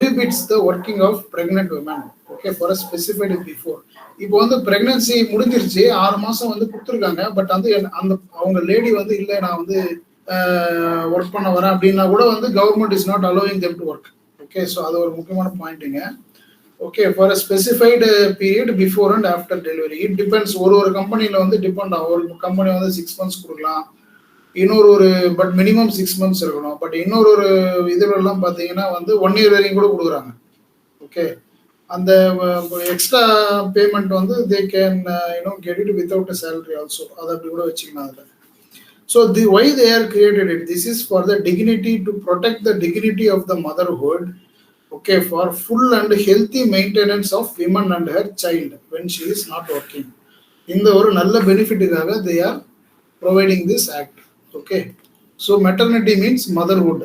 prohibits the working of pregnant women, okay, for a specified before. இப்போ வந்து பிரெக்னன்சி முடிஞ்சிருச்சு, 6 மாசம் வந்து கொடுத்துருக்காங்க, பட் வந்து அந்த அவங்க லேடி வந்து இல்லை நான் வந்து ஒர்க் பண்ண வரேன் அப்படின்னா கூட வந்து government is not allowing them to work. Okay. So அது ஒரு முக்கியமான பாயிண்ட்டுங்க. Okay. For a specified period before and after delivery. It depends, ஒரு கம்பெனியில் வந்து டிபெண்ட் ஆகும். ஒரு கம்பெனி வந்து 6 months கொடுக்கலாம், இன்னொரு பட் மினிமம் 6 months இருக்கணும். பட் இன்னொரு இதுலாம் பார்த்தீங்கன்னா வந்து 1 year வரைக்கும் கூட கொடுக்குறாங்க. ஓகே. அந்த எக்ஸ்ட்ரா பேமெண்ட் வந்து they can get it without a salary also, அதை அப்படி கூட வச்சுக்கலாம் அதில். So why they are created it? This is for the dignity, to protect the dignity of the motherhood, okay, for full and healthy maintenance of women and her child when she is not working. இந்த ஒரு நல்ல பெனிஃபிட்டுக்காக they are providing this act. Okay. So maternity means motherhood.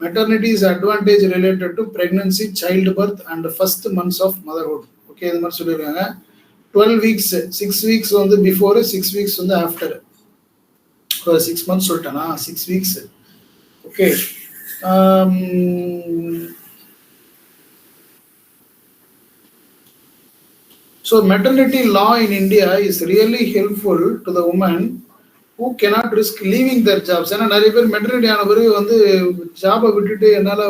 Maternity is advantage related to pregnancy, childbirth and the first months of motherhood. Okay, இது மாதிரி சொல்லிருக்காங்க. 12 weeks, 6 weeks வந்து before, 6 weeks வந்து after. 6 months சொல்லிட்டேனா, 6 weeks. Okay. So maternity law in India is really helpful to the women who cannot risk leaving their jobs. ஏன்னா நிறைய பேர் மெட்டர்னிட்டி ஆன பிறகு வந்து ஜாபை விட்டுட்டு என்னால்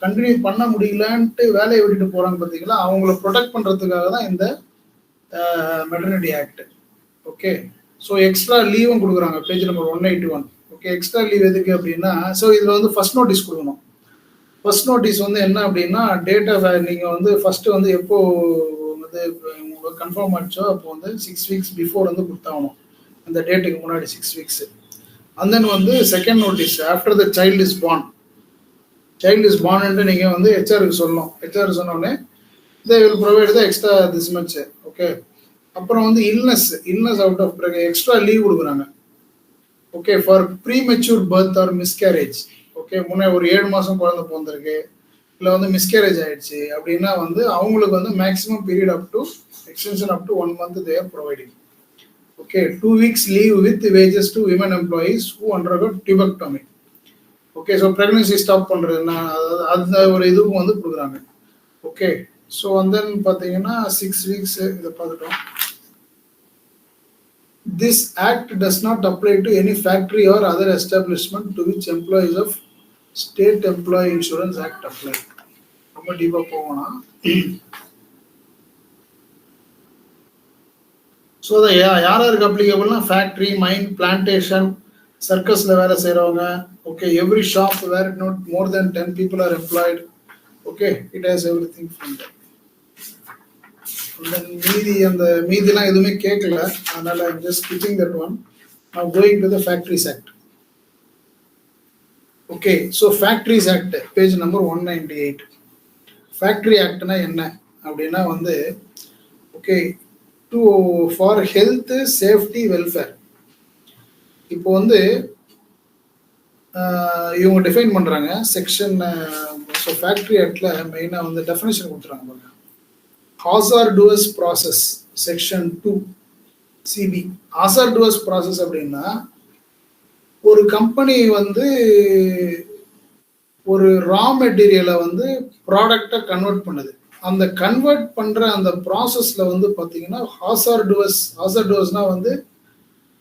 கண்டினியூ பண்ண முடியலன்ட்டு வேலையை விட்டுட்டு போகிறாங்க பார்த்தீங்களா, அவங்கள ப்ரொடெக்ட் பண்ணுறதுக்காக தான் இந்த maternity act. Okay. So extra லீவும் கொடுக்குறாங்க, page number 181. Okay. Extra leave எதுக்கு அப்படின்னா, ஸோ இதில் வந்து ஃபர்ஸ்ட் நோட்டீஸ் கொடுக்கணும். ஃபர்ஸ்ட் நோட்டீஸ் வந்து என்ன அப்படின்னா, டேட் ஆஃப் நீங்கள் வந்து ஃபர்ஸ்ட் வந்து எப்போ வந்து உங்களுக்கு கன்ஃபார்ம் ஆகிடுச்சோ அப்போ வந்து 6 weeks பிஃபோர் வந்து கொடுத்தாகணும், அந்த டேட்டுக்கு முன்னாடி 6 weeks. அண்ட் தென் வந்து second notice after the child is born நீங்கள் வந்து ஹெச்ஆருக்கு சொல்லணும். ஹெச்ஆர் சொன்னோடனே they will provide the extra this much. Okay. அப்புறம் வந்து illness out of extra leave கொடுக்குறாங்க. Okay. For premature birth or miscarriage. Okay. முன்னே ஒரு 7 மாதம் குழந்தை பிறந்திருக்கு, இல்லை வந்து மிஸ்கேரேஜ் ஆயிடுச்சு அப்படின்னா வந்து அவங்களுக்கு வந்து maximum period up to extension up to 1 month they are providing. Okay. 2 weeks leave with wages to women employees who undergo tubectomy. Okay. So pregnancy stop பண்ணுறதுன்னா அந்த ஒரு இதுவும் வந்து கொடுக்குறாங்க. ஓகே. ஸோ வந்து பார்த்தீங்கன்னா 6 weeks இதை பார்த்துட்டோம். This act does not apply to any factory or other establishment to which employees of State Employee Insurance Act apply. ரொம்ப டீப்பாக போகணும். ஸோ அதை யாருக்கு அப்ளிகபிள்னா, ஃபேக்ட்ரி, மைன், பிளான்டேஷன், சர்க்கஸில் வேலை செய்கிறவங்க. Okay. Every shop where not more then 10 people are employed. Okay. It has every thing from that. அந்த மீதிலாம் எதுவுமே கேட்கல, அதனால I'm just sketching that one. Now going to the Factories Act. Okay, so Factories Act, page number 198. Factory Actனா என்ன அப்படின்னா வந்து okay to for health safety welfare. இப்போ வந்து இவங்க டிஃபைன் பண்ணுறாங்க செக்ஷன். ஸோ ஃபேக்ட்ரி ஆக்டில் மெயினாக வந்து டெஃபினேஷன் கொடுத்துறாங்க பாருங்க. ஹாசார்டுவஸ் ப்ராசஸ் செக்ஷன் 2 சிபி. ஹாசார்டுவஸ் ப்ராசஸ் அப்படின்னா ஒரு கம்பெனி வந்து ஒரு ரா மெட்டீரியலை வந்து ப்ராடக்டை கன்வெர்ட் பண்ணுது. அந்த கன்வெர்ட் பண்ணுற அந்த ப்ராசஸில் வந்து பார்த்தீங்கன்னா ஹாசார்டுவஸ்னா வந்து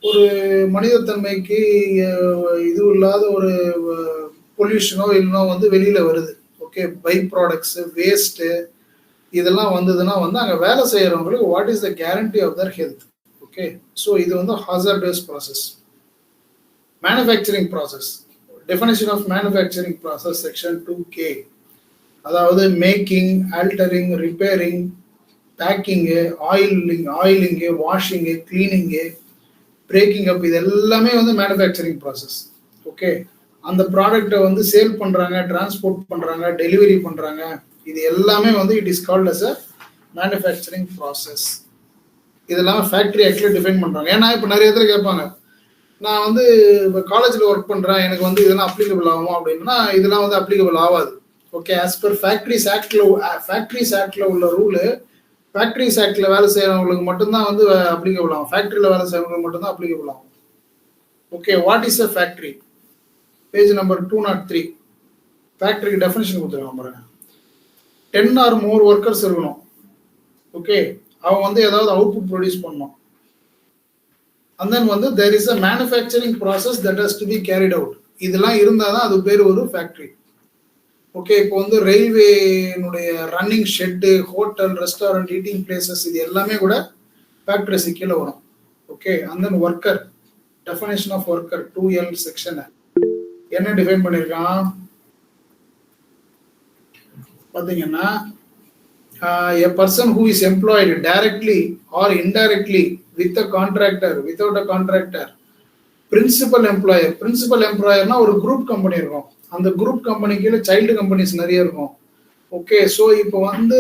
ஒரு மனிதத்தன்மைக்கு இது இல்லாத ஒரு பொல்யூஷனோ இல்லைனோ வந்து வெளியில் வருது. ஓகே, பை ப்ராடக்ட்ஸு, வேஸ்ட்டு இதெல்லாம் வந்ததுன்னா வந்து அங்கே வேலை செய்கிறவங்களுக்கு what is the guarantee of their health. Okay, so இது வந்து hazardous process. Manufacturing process, definition of manufacturing process section 2K. அதாவது making, altering, repairing, packing, oiling, washing, cleaning, breaking up, இது எல்லாமே வந்து மேனுஃபேக்சரிங் ப்ராசஸ். ஓகே, அந்த ப்ராடக்டை வந்து சேல் பண்ணுறாங்க, டிரான்ஸ்போர்ட் பண்ணுறாங்க, டெலிவரி பண்ணுறாங்க, இது எல்லாமே வந்து it is called as a manufacturing process. இதெல்லாம் ஃபேக்ட்ரி ஆக்டில் டிஃபைன் பண்ணுறாங்க. ஏன்னா இப்போ நிறைய பேர் கேட்பாங்க, நான் வந்து இப்போ காலேஜில் ஒர்க் பண்ணுறேன், எனக்கு வந்து இதெல்லாம் அப்ளிகபிள் ஆகும் அப்படின்னா இதெல்லாம் வந்து அப்ளிகபிள் ஆகாது. ஓகே, ஆஸ் பர் ஃபேக்ட்ரிஸ் ஆக்டில் உள்ள ரூலு ஃபேக்ட்ரிஸ் ஆக்டில் வேலை செய்கிறவங்களுக்கு மட்டும்தான் வந்து அப்ளிகபிள் ஆகும். ஃபேக்ட்ரியில் வேலை செய்கிறவங்களுக்கு மட்டும்தான் அப்ளிகபிள் ஆகும். Okay, what is a factory? Page number 203 ஃபேக்ட்ரிக்கு டெஃபினிஷன் கொடுத்துருக்காங்க பாருங்க. 10 or more ஒர்க்கர்ஸ் இருக்கணும். ஓகே, அவங்க வந்து ஏதாவது அவுட்புட் ப்ரொடியூஸ் பண்ணணும். and then வந்து there is a manufacturing process that has to be carried out. இதெல்லாம் இருந்தால் தான் அது பேர் ஒரு ஃபேக்ட்ரி. ஓகே, இப்போ வந்து ரயில்வேனுடைய running shed, hotel, restaurant, eating places, இது எல்லாமே கூட ஃபேக்ட்ரிஸ் கீழே வரும். Okay, and then worker, definition of worker 2L section என்ன டிஃபைன் பண்ணியிருக்கான் பார்த்தீங்கன்னா, a person who is employed directly or indirectly with a contractor, without a contractor. Principal எம்ப்ளாயர்னா ஒரு குரூப் கம்பெனி இருக்கும். அந்த குரூப் கம்பெனி கீழே சைல்டு கம்பெனிஸ் நிறைய இருக்கும். ஓகே, ஸோ இப்போ வந்து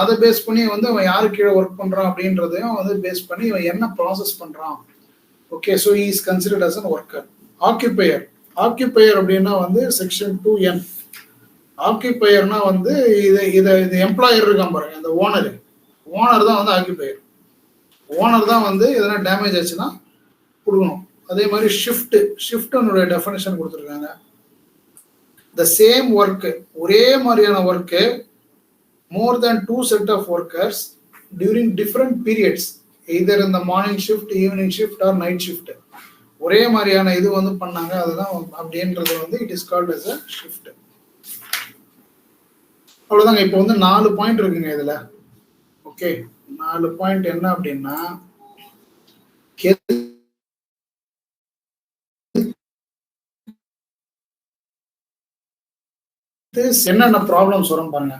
அதை பேஸ் பண்ணி வந்து அவன் யாரு கீழே ஒர்க் பண்ணுறான் அப்படின்றதையும் வந்து பேஸ் பண்ணி இவன் என்ன ப்ராசஸ் பண்ணுறான். Okay, so he is considered as an worker. Occupier அப்படின்னா வந்து செக்ஷன் 2N. ஆக்கியூபையர்னா வந்து இது எம்ப்ளாயர் இருக்கான் பாருங்க, அந்த ஓனர் தான் வந்து ஆக்கியூபையர். ஓனர் தான் வந்து எதனா டேமேஜ் ஆச்சுன்னா கொடுக்கணும். அதே மாதிரி ஷிஃப்ட்னுடைய டெஃபினேஷன் கொடுத்துருக்காங்க. த சேம் ஒர்க்கு, ஒரே மாதிரியான work, more than 2 set of workers during different periods, either இந்த morning shift, evening shift or night shift, ஒரே மாதிரியான இது வந்து பண்ணாங்க, அதுதான் அப்படின்றது வந்து it is called as a shift. அவ்வளோதாங்க. இப்போ வந்து 4 பாயிண்ட் இருக்குங்க இதில். ஓகே, 4 பாயிண்ட் என்ன அப்படின்னா, என்னென்ன ப்ராப்ளம்ஸ் வரும் பாருங்க.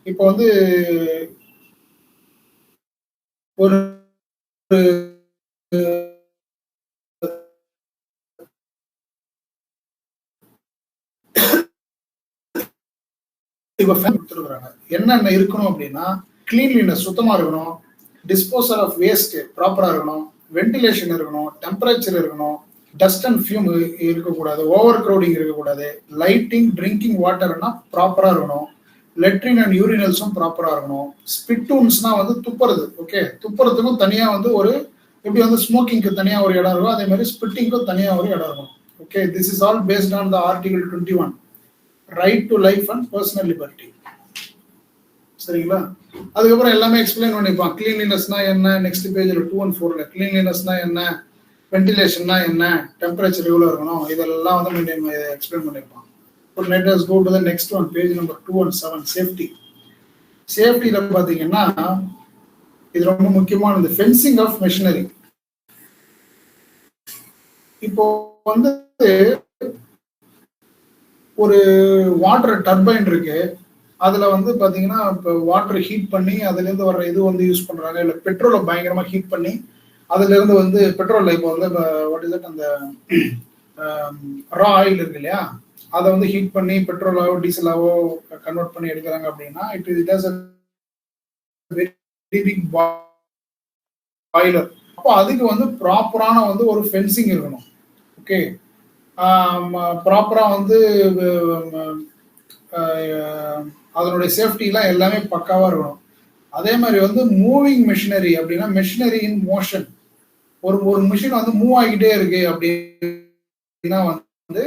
இப்போ வந்து ஒரு என்னென்ன இருக்கணும் அப்படின்னா, கிளீன்லினஸ், சுத்தமா இருக்கணும், டிஸ்போசல் ஆஃப் வேஸ்ட் ப்ராப்பரா இருக்கணும், வென்டிலேஷன் இருக்கணும், டெம்பரேச்சர் இருக்கணும், டஸ்ட் அண்ட் ஃபியூம் இருக்கக்கூடாது, ஓவர் க்ரௌடிங் இருக்கக்கூடாது, லைட்டிங், ட்ரிங்கிங் வாட்டர்னா ப்ராப்பரா இருக்கணும், லெட்ரின் அண்ட் யூரினல்ஸும் ப்ராப்பரா இருக்கணும். ஸ்பிட்டூன்ஸ்னா வந்து துப்புறது. ஓகே, துப்புறதுக்கும் தனியா வந்து ஒரு, எப்படி வந்து ஸ்மோக்கிங்க்கு தனியா ஒரு இடம் இருக்கும், அதே மாதிரி ஸ்பிட்டிங்க்கும் தனியா ஒரு இடம் இருக்கும். Okay, this is all paste on the article 21, right to life and personal liberty. சரிங்களா? அதுக்கப்புறம் எல்லாமே எக்ஸ்பிளைன் பண்ணிப்பான். கிளீன்லினஸ்னா என்ன, நெக்ஸ்ட் பேஜில் 2 and 4 கிளீன்லினஸ்னா என்ன, வென்டிலேஷன்னா என்ன, டெம்பரேச்சர் எவ்வளோ இருக்கணும், இதெல்லாம் வந்து எக்ஸ்பிளைன் பண்ணியிருப்பான். ஒரு let us go to the next one, page number 217, safety. சேஃப்டியில பார்த்தீங்கன்னா இது ரொம்ப முக்கியமானது, ஃபென்சிங் ஆஃப் மெஷினரி. இப்போ வந்து ஒரு வாட்டர் டர்பைன் இருக்கு, அதில் வந்து பார்த்தீங்கன்னா இப்போ வாட்டர் ஹீட் பண்ணி அதுலேருந்து வர்ற இது வந்து யூஸ் பண்ணுறாங்க, இல்லை பெட்ரோலை பயங்கரமாக ஹீட் பண்ணி அதுலேருந்து வந்து பெட்ரோலில் இப்போ வந்து வாட் இஸ் இட் அந்த ரா ஆயில் இருக்கு இல்லையா, அதை வந்து ஹீட் பண்ணி பெட்ரோலாவோ டீசலாவோ கன்வெர்ட் பண்ணி எடுக்கிறாங்க அப்படின்னா it has very big boiler. அப்போ அதுக்கு வந்து ப்ராப்பரான வந்து ஒரு ஃபென்சிங் இருக்கணும். ஓகே, ப்ராப்பராக வந்து அதனுடைய சேஃப்டிலாம் எல்லாமே பக்காவாக இருக்கணும். அதே மாதிரி வந்து மூவிங் மெஷினரி அப்படின்னா மெஷினரி இன் மோஷன், ஒரு மிஷின் வந்து மூவ் ஆகிட்டே இருக்கு அப்படின்னா வந்து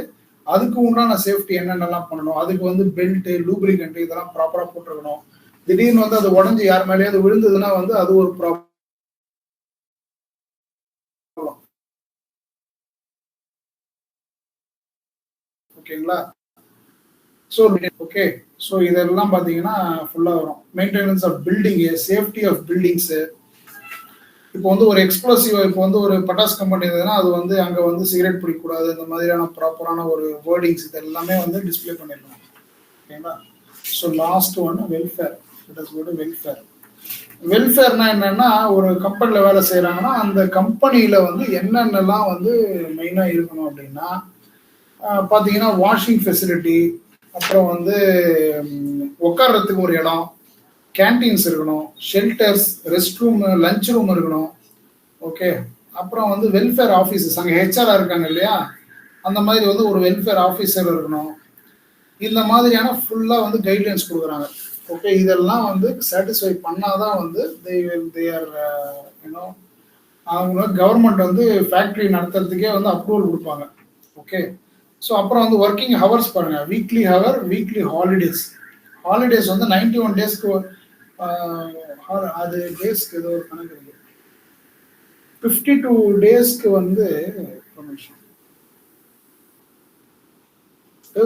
அதுக்கு உண்டான சேஃப்டி என்னென்னலாம் பண்ணணும், அதுக்கு வந்து பெல்ட் லூப்ரிகண்ட் இதெல்லாம் ப்ராப்பராக போட்டிருக்கணும். திடீர்னு வந்து அது உடஞ்சி யார் மேலேயாவது விழுந்ததுன்னா வந்து அது ஒரு ப்ராப்ளம். ஓகேங்களா? ஸோ ஓகே, ஸோ இதெல்லாம் பார்த்தீங்கன்னா ஃபுல்லாக வரும். Maintenance of building, safety of buildings. இப்போ வந்து ஒரு எக்ஸ்ப்ளோசிவ், இப்போ வந்து ஒரு பட்டாசு கம்பெனி இருந்ததுன்னா அது வந்து அங்கே வந்து சிகரெட் பிடிக்கக்கூடாது, இந்த மாதிரியான ப்ராப்பரான ஒரு வேர்டிங்ஸ் இது எல்லாமே வந்து டிஸ்பிளே பண்ணிடணும். ஓகேங்களா? So last one welfare. Welfare வெல்ஃபேர்னா என்னன்னா, ஒரு கம்பெனியில் வேலை செய்கிறாங்கன்னா அந்த கம்பெனியில் வந்து என்னென்னலாம் வந்து மெயினாக இருக்கணும் அப்படின்னா பார்த்தீங்கன்னா வாஷிங் ஃபெசிலிட்டி, அப்புறம் வந்து உட்கார்றதுக்கு ஒரு இடம், கேன்டீன்ஸ் இருக்கணும், shelters, rest room, lunch room இருக்கணும். ஓகே, அப்புறம் வந்து வெல்ஃபேர் ஆஃபீஸர்ஸ், அங்கே ஹெச்ஆர்ஆர் இருக்காங்க இல்லையா, அந்த மாதிரி வந்து ஒரு வெல்ஃபேர் ஆஃபீஸர் இருக்கணும். இந்த மாதிரியான ஃபுல்லாக வந்து கைட்லைன்ஸ் கொடுக்குறாங்க. ஓகே, இதெல்லாம் வந்து சாட்டிஸ்ஃபை பண்ணாதான் வந்து அவங்க கவர்மெண்ட் வந்து ஃபேக்ட்ரி நடத்துறதுக்கே வந்து அப்ரூவல் கொடுப்பாங்க. ஓகே, ஸோ அப்புறம் வந்து ஒர்க்கிங் ஹவர்ஸ் பாருங்க, weekly hour, weekly holidays. Holidays வந்து 91 டேஸ்க்கு அது டேஸ்க்கு ஏதோ ஒரு கணக்கு இருக்கு. 52 டேஸ்க்கு வந்து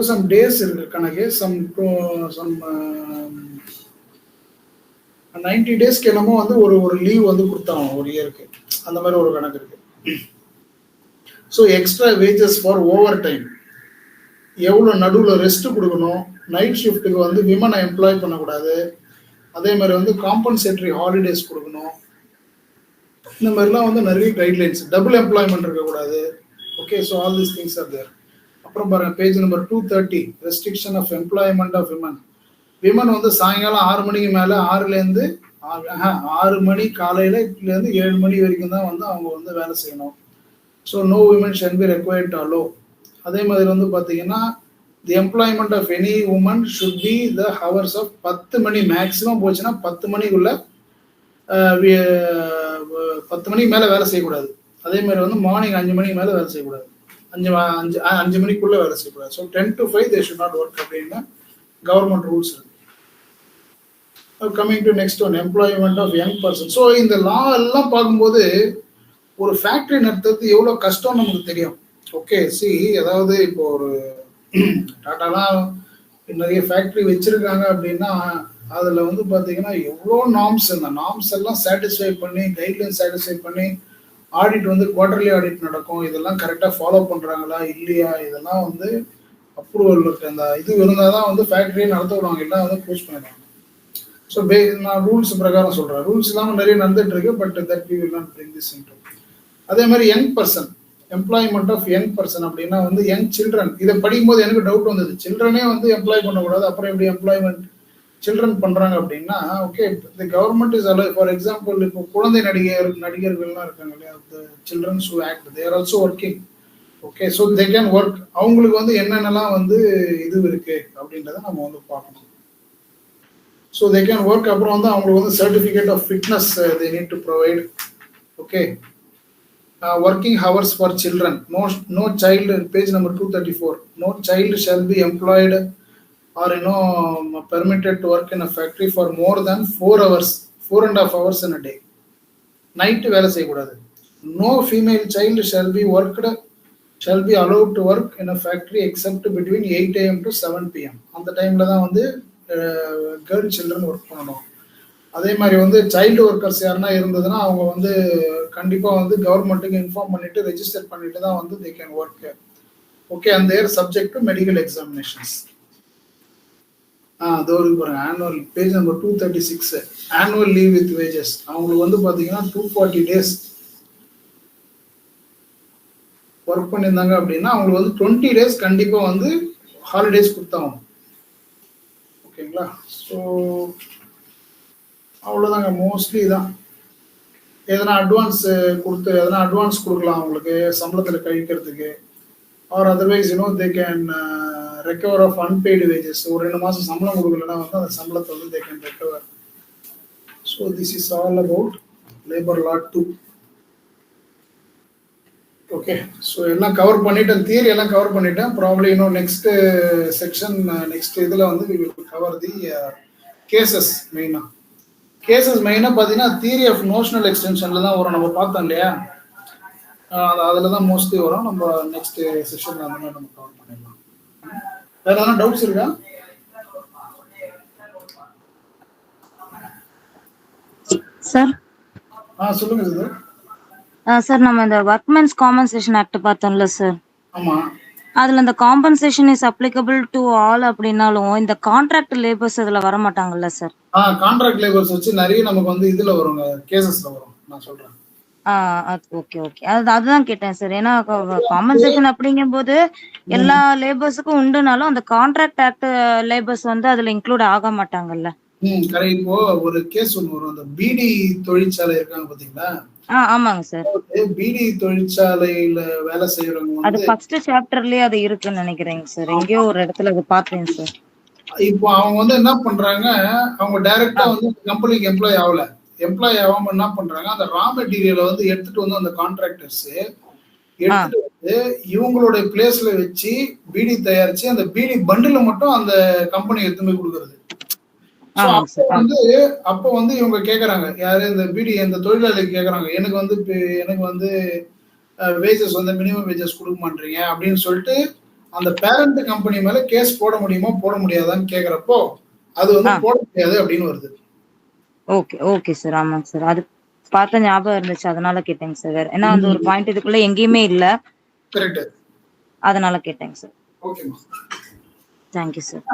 சம் டேஸ் இருக்கு கணக்கு, சம் 90 டேஸ்க்கு என்னமோ வந்து ஒரு லீவ் வந்து கொடுத்தாங்க ஒரு இயருக்கு, அந்த மாதிரி ஒரு கணக்கு இருக்கு. So extra wages for over time, எவ்வளோ நடுவில் ரெஸ்ட் கொடுக்கணும், நைட் ஷிஃப்ட்டுக்கு வந்து விமனை எம்ப்ளாய் பண்ணக்கூடாது, அதே மாதிரி வந்து காம்பன்சேட்டரி ஹாலிடேஸ் கொடுக்கணும். இந்த மாதிரிலாம் வந்து நிறைய கைட்லைன்ஸ். டபுள் எம்ப்ளாய்மெண்ட் இருக்கக்கூடாது. Okay, so all these things are there. அப்புறம் பாருங்க page number 230, restriction of employment of women. Women வந்து சாயங்காலம் 6 மணிக்கு மேலே 6 மணி காலையிலேருந்து 7 மணி வரைக்கும் தான் வந்து அவங்க வந்து வேலை செய்யணும். So no women shall be required to allow. அதே மாதிரி வந்து பார்த்தீங்கன்னா the employment of any woman should be the hours of 10 மணி மேக்ஸிமம் போச்சுன்னா 10 மணிக்குள்ள 10 மணிக்கு மேலே வேலை செய்யக்கூடாது. அதே மாதிரி வந்து மார்னிங் 5 மணிக்கு மேலே வேலை செய்யக்கூடாது, 5 மணிக்குள்ளே வேலை செய்யக்கூடாது. So 10 to 5 they should not work அப்படின்னு கவர்மெண்ட் ரூல்ஸ் இருக்கு. Coming to next one, employment of young person. So இந்த லா எல்லாம் பார்க்கும்போது ஒரு ஃபேக்ட்ரி நடத்துறது எவ்வளோ கஷ்டம் நமக்கு தெரியும். ஓகே, சி, அதாவது இப்போ ஒரு டாட்டாலாம் நிறைய ஃபேக்ட்ரி வச்சிருக்காங்க அப்படின்னா அதில் வந்து பார்த்தீங்கன்னா எவ்வளோ நார்ம்ஸ், இந்த நார்ம்ஸ் எல்லாம் சாட்டிஸ்ஃபை பண்ணி, கைட்லைன் சாட்டிஸ்ஃபை பண்ணி, ஆடிட் வந்து குவார்டர்லி ஆடிட் நடக்கும். இதெல்லாம் கரெக்டாக ஃபாலோ பண்ணுறாங்களா இல்லையா, இதெல்லாம் வந்து அப்ரூவல் இருக்கு. அந்த இது இருந்தால் தான் வந்து ஃபேக்ட்ரியை நடத்த விடுவாங்க, எல்லாம் வந்து க்ளோஸ் பண்ணிடுவாங்க. ஸோ நான் ரூல்ஸ் பிரகாரம் சொல்கிறேன். ரூல்ஸ் இல்லாமல் நிறைய நடந்துட்டு இருக்கு, but that we will not bring this into. அதே மாதிரி young person, employment of young person அப்படின்னா வந்து யங் சில்ட்ரன். இதை படிக்கும்போது எனக்கு டவுட் வந்தது, சில்ட்ரனே வந்து எம்ப்ளாய் பண்ணக்கூடாது, அப்புறம் எப்படி எம்ப்ளாய்மெண்ட் சில்ட்ரன் பண்றாங்க அப்படின்னா, okay, the government is allow. For example, இப்போ குழந்தை நடிகர்கள்லாம் இருக்காங்க இல்லையா, childrens who act, they are also working. Okay, so they can work. அவங்களுக்கு வந்து என்னென்னலாம் வந்து இது இருக்கு அப்படின்றத நம்ம வந்து பார்க்கணும். So they can work. அப்புறம் வந்து அவங்களுக்கு வந்து certificate of fitness they need to provide. Okay, working hours for children. No child, page number 234. No child shall be employed or permitted to work in a factory for more than 4 hours, 4.5 hours in a day. Night வேலை செய்யக்கூடாது. No female child shall be allowed to work in a factory except between 8 AM to 7 PM. அந்த டைம்ல தான் வந்து கேர்ள் சில்ட்ரன் ஒர்க் பண்ணணும். அதே மாதிரி வந்து சைல்டு ஒர்க்கர்ஸ் யாருன்னா இருந்ததுன்னா அவங்க வந்து கண்டிப்பாக வந்து கவர்மெண்ட்டுக்கு இன்ஃபார்ம் பண்ணிட்டு ரெஜிஸ்டர் பண்ணிட்டு தான் வந்து they can work. Okay, and there subject to medical examinations. அதோ இருக்கு பாருங்க, annual page number 236, annual leave with wages. அவங்களுக்கு வந்து பாத்தீங்கன்னா 240 days ஒர்க் பண்ணியிருந்தாங்க அப்படின்னா அவங்களுக்கு வந்து 20 days கண்டிப்பா வந்து ஹாலிடேஸ் கொடுத்தாங்க. ஓகேங்களா? ஸோ அவ்வளோதாங்க, மோஸ்ட்லி தான். எதனா அட்வான்ஸ் கொடுக்கலாம் அவங்களுக்கு சம்பளத்தில் கழிக்கிறதுக்கு. Or otherwise they can recover of unpaid wages. ஒரு 2 மாதம் சம்பளம் கொடுக்கலன்னா வந்து அந்த சம்பளத்தை வந்து they can recover. So this is all about labour law 2. Okay, so எல்லாம் கவர் பண்ணிட்டேன், தியரி எல்லாம் கவர் பண்ணிட்டேன். ப்ராப்ளி நெக்ஸ்ட் செக்ஷன், நெக்ஸ்ட் இதில் வந்து we will cover the cases. மெயினாக பார்த்தீங்கன்னா தியரி ஆஃப் நோஷனல் எக்ஸ்டென்ஷனில் தான் வரும். நம்ம பார்த்தோம் இல்லையா, அதில் தான் மோஸ்ட்லி வரும். நம்ம நெக்ஸ்ட் செஷனில் அந்த மாதிரி நம்ம கவர் பண்ணிடலாம். வேறு எதனா டவுட்ஸ் இருக்கா? சார் சொல்லுங்க சார். சார், நம்ம இந்த ஒர்க்மென்ஸ் காம்பன்சேஷன் ஆக்ட் பார்த்தோம்ல சார், ஆமாம், அதுல இந்த compensation is applicable to all அப்படின்னாலும் இந்த கான்ட்ராக்ட் லேபர்ஸ் இதுல வர மாட்டாங்கல்ல சார்? கான்ட்ராக்ட் லேபர்ஸ் வச்சு நிறைய நமக்கு வந்து இதுல வருங்க, கேசஸ்ல வரும். நான் சொல்றேன். ஓகே ஓகே, அதுதான் கேட்டேன் சார். ஏன்னா காம்பன்சேஷன் அப்படிங்கும்போது எல்லா லேபர்ஸுக்கும் உண்டுனாலும் அந்த கான்ட்ராக்ட் ஆக்ட் லேபர்ஸ் வந்து அதுல இன்க்ளூட் ஆக மாட்டாங்கல்ல? கரெக்ட். இப்போ ஒரு கேஸ் ஒன்று வரும், அந்த பீடி தொழிற்சாலை இருக்காங்க பாத்தீங்களா? ஆமாங்க சார். பீடி தொழிற்சாலையில வேலை செய்யறவங்க அது ஃபர்ஸ்ட் சாப்டர்லயே அது இருக்குன்னு நினைக்கிறேங்க சார். எங்கேயோ ஒரு இடத்துல அது பார்த்தேன் சார். இப்போ அவங்க வந்து என்ன பண்றாங்க, அவங்க டைரக்டா வந்து கம்பெனிக்கு எம்ப்ளாய் ஆகாம என்ன பண்றாங்க, அந்த ரா மெட்டீரியலை வந்து எடுத்துட்டு வந்து அந்த கான்ட்ராக்டர்ஸ் எடுத்துட்டு வந்து இவங்களுடைய பிளேஸ்ல வச்சு பீடி தயாரிச்சு அந்த பீடி பண்டில மட்டும் அந்த கம்பெனி எடுத்து போய் கொடுக்கறது. அப்போ வந்து இவங்க கேக்குறாங்க, யாரு இந்த பீடி இந்த தொழிலாளி கேக்குறாங்க, எனக்கு வந்து வேஜஸ் வந்து மினிமம் வேஜஸ் கொடுக்க மாட்டீங்க அப்படின்னு சொல்லிட்டு அந்த பேரண்ட் கம்பெனி மேல கேஸ் போட முடியுமா போட முடியாதான்னு கேக்குறப்போ அது வந்து போட முடியாது அப்படின்னு வருது. Okay okay sir. ஆமாங்க சார், அது பார்த்த ஞாபகம் இருந்துச்சு, அதனால கேட்டேங்க சார். வேற ஏன்னா அந்த ஒரு பாயிண்ட் இதுக்குள்ள எங்கேயுமே இல்ல, கரெக்ட், அதனால கேட்டேங்க சார். ஓகேமா, தேங்க்யூ சார்.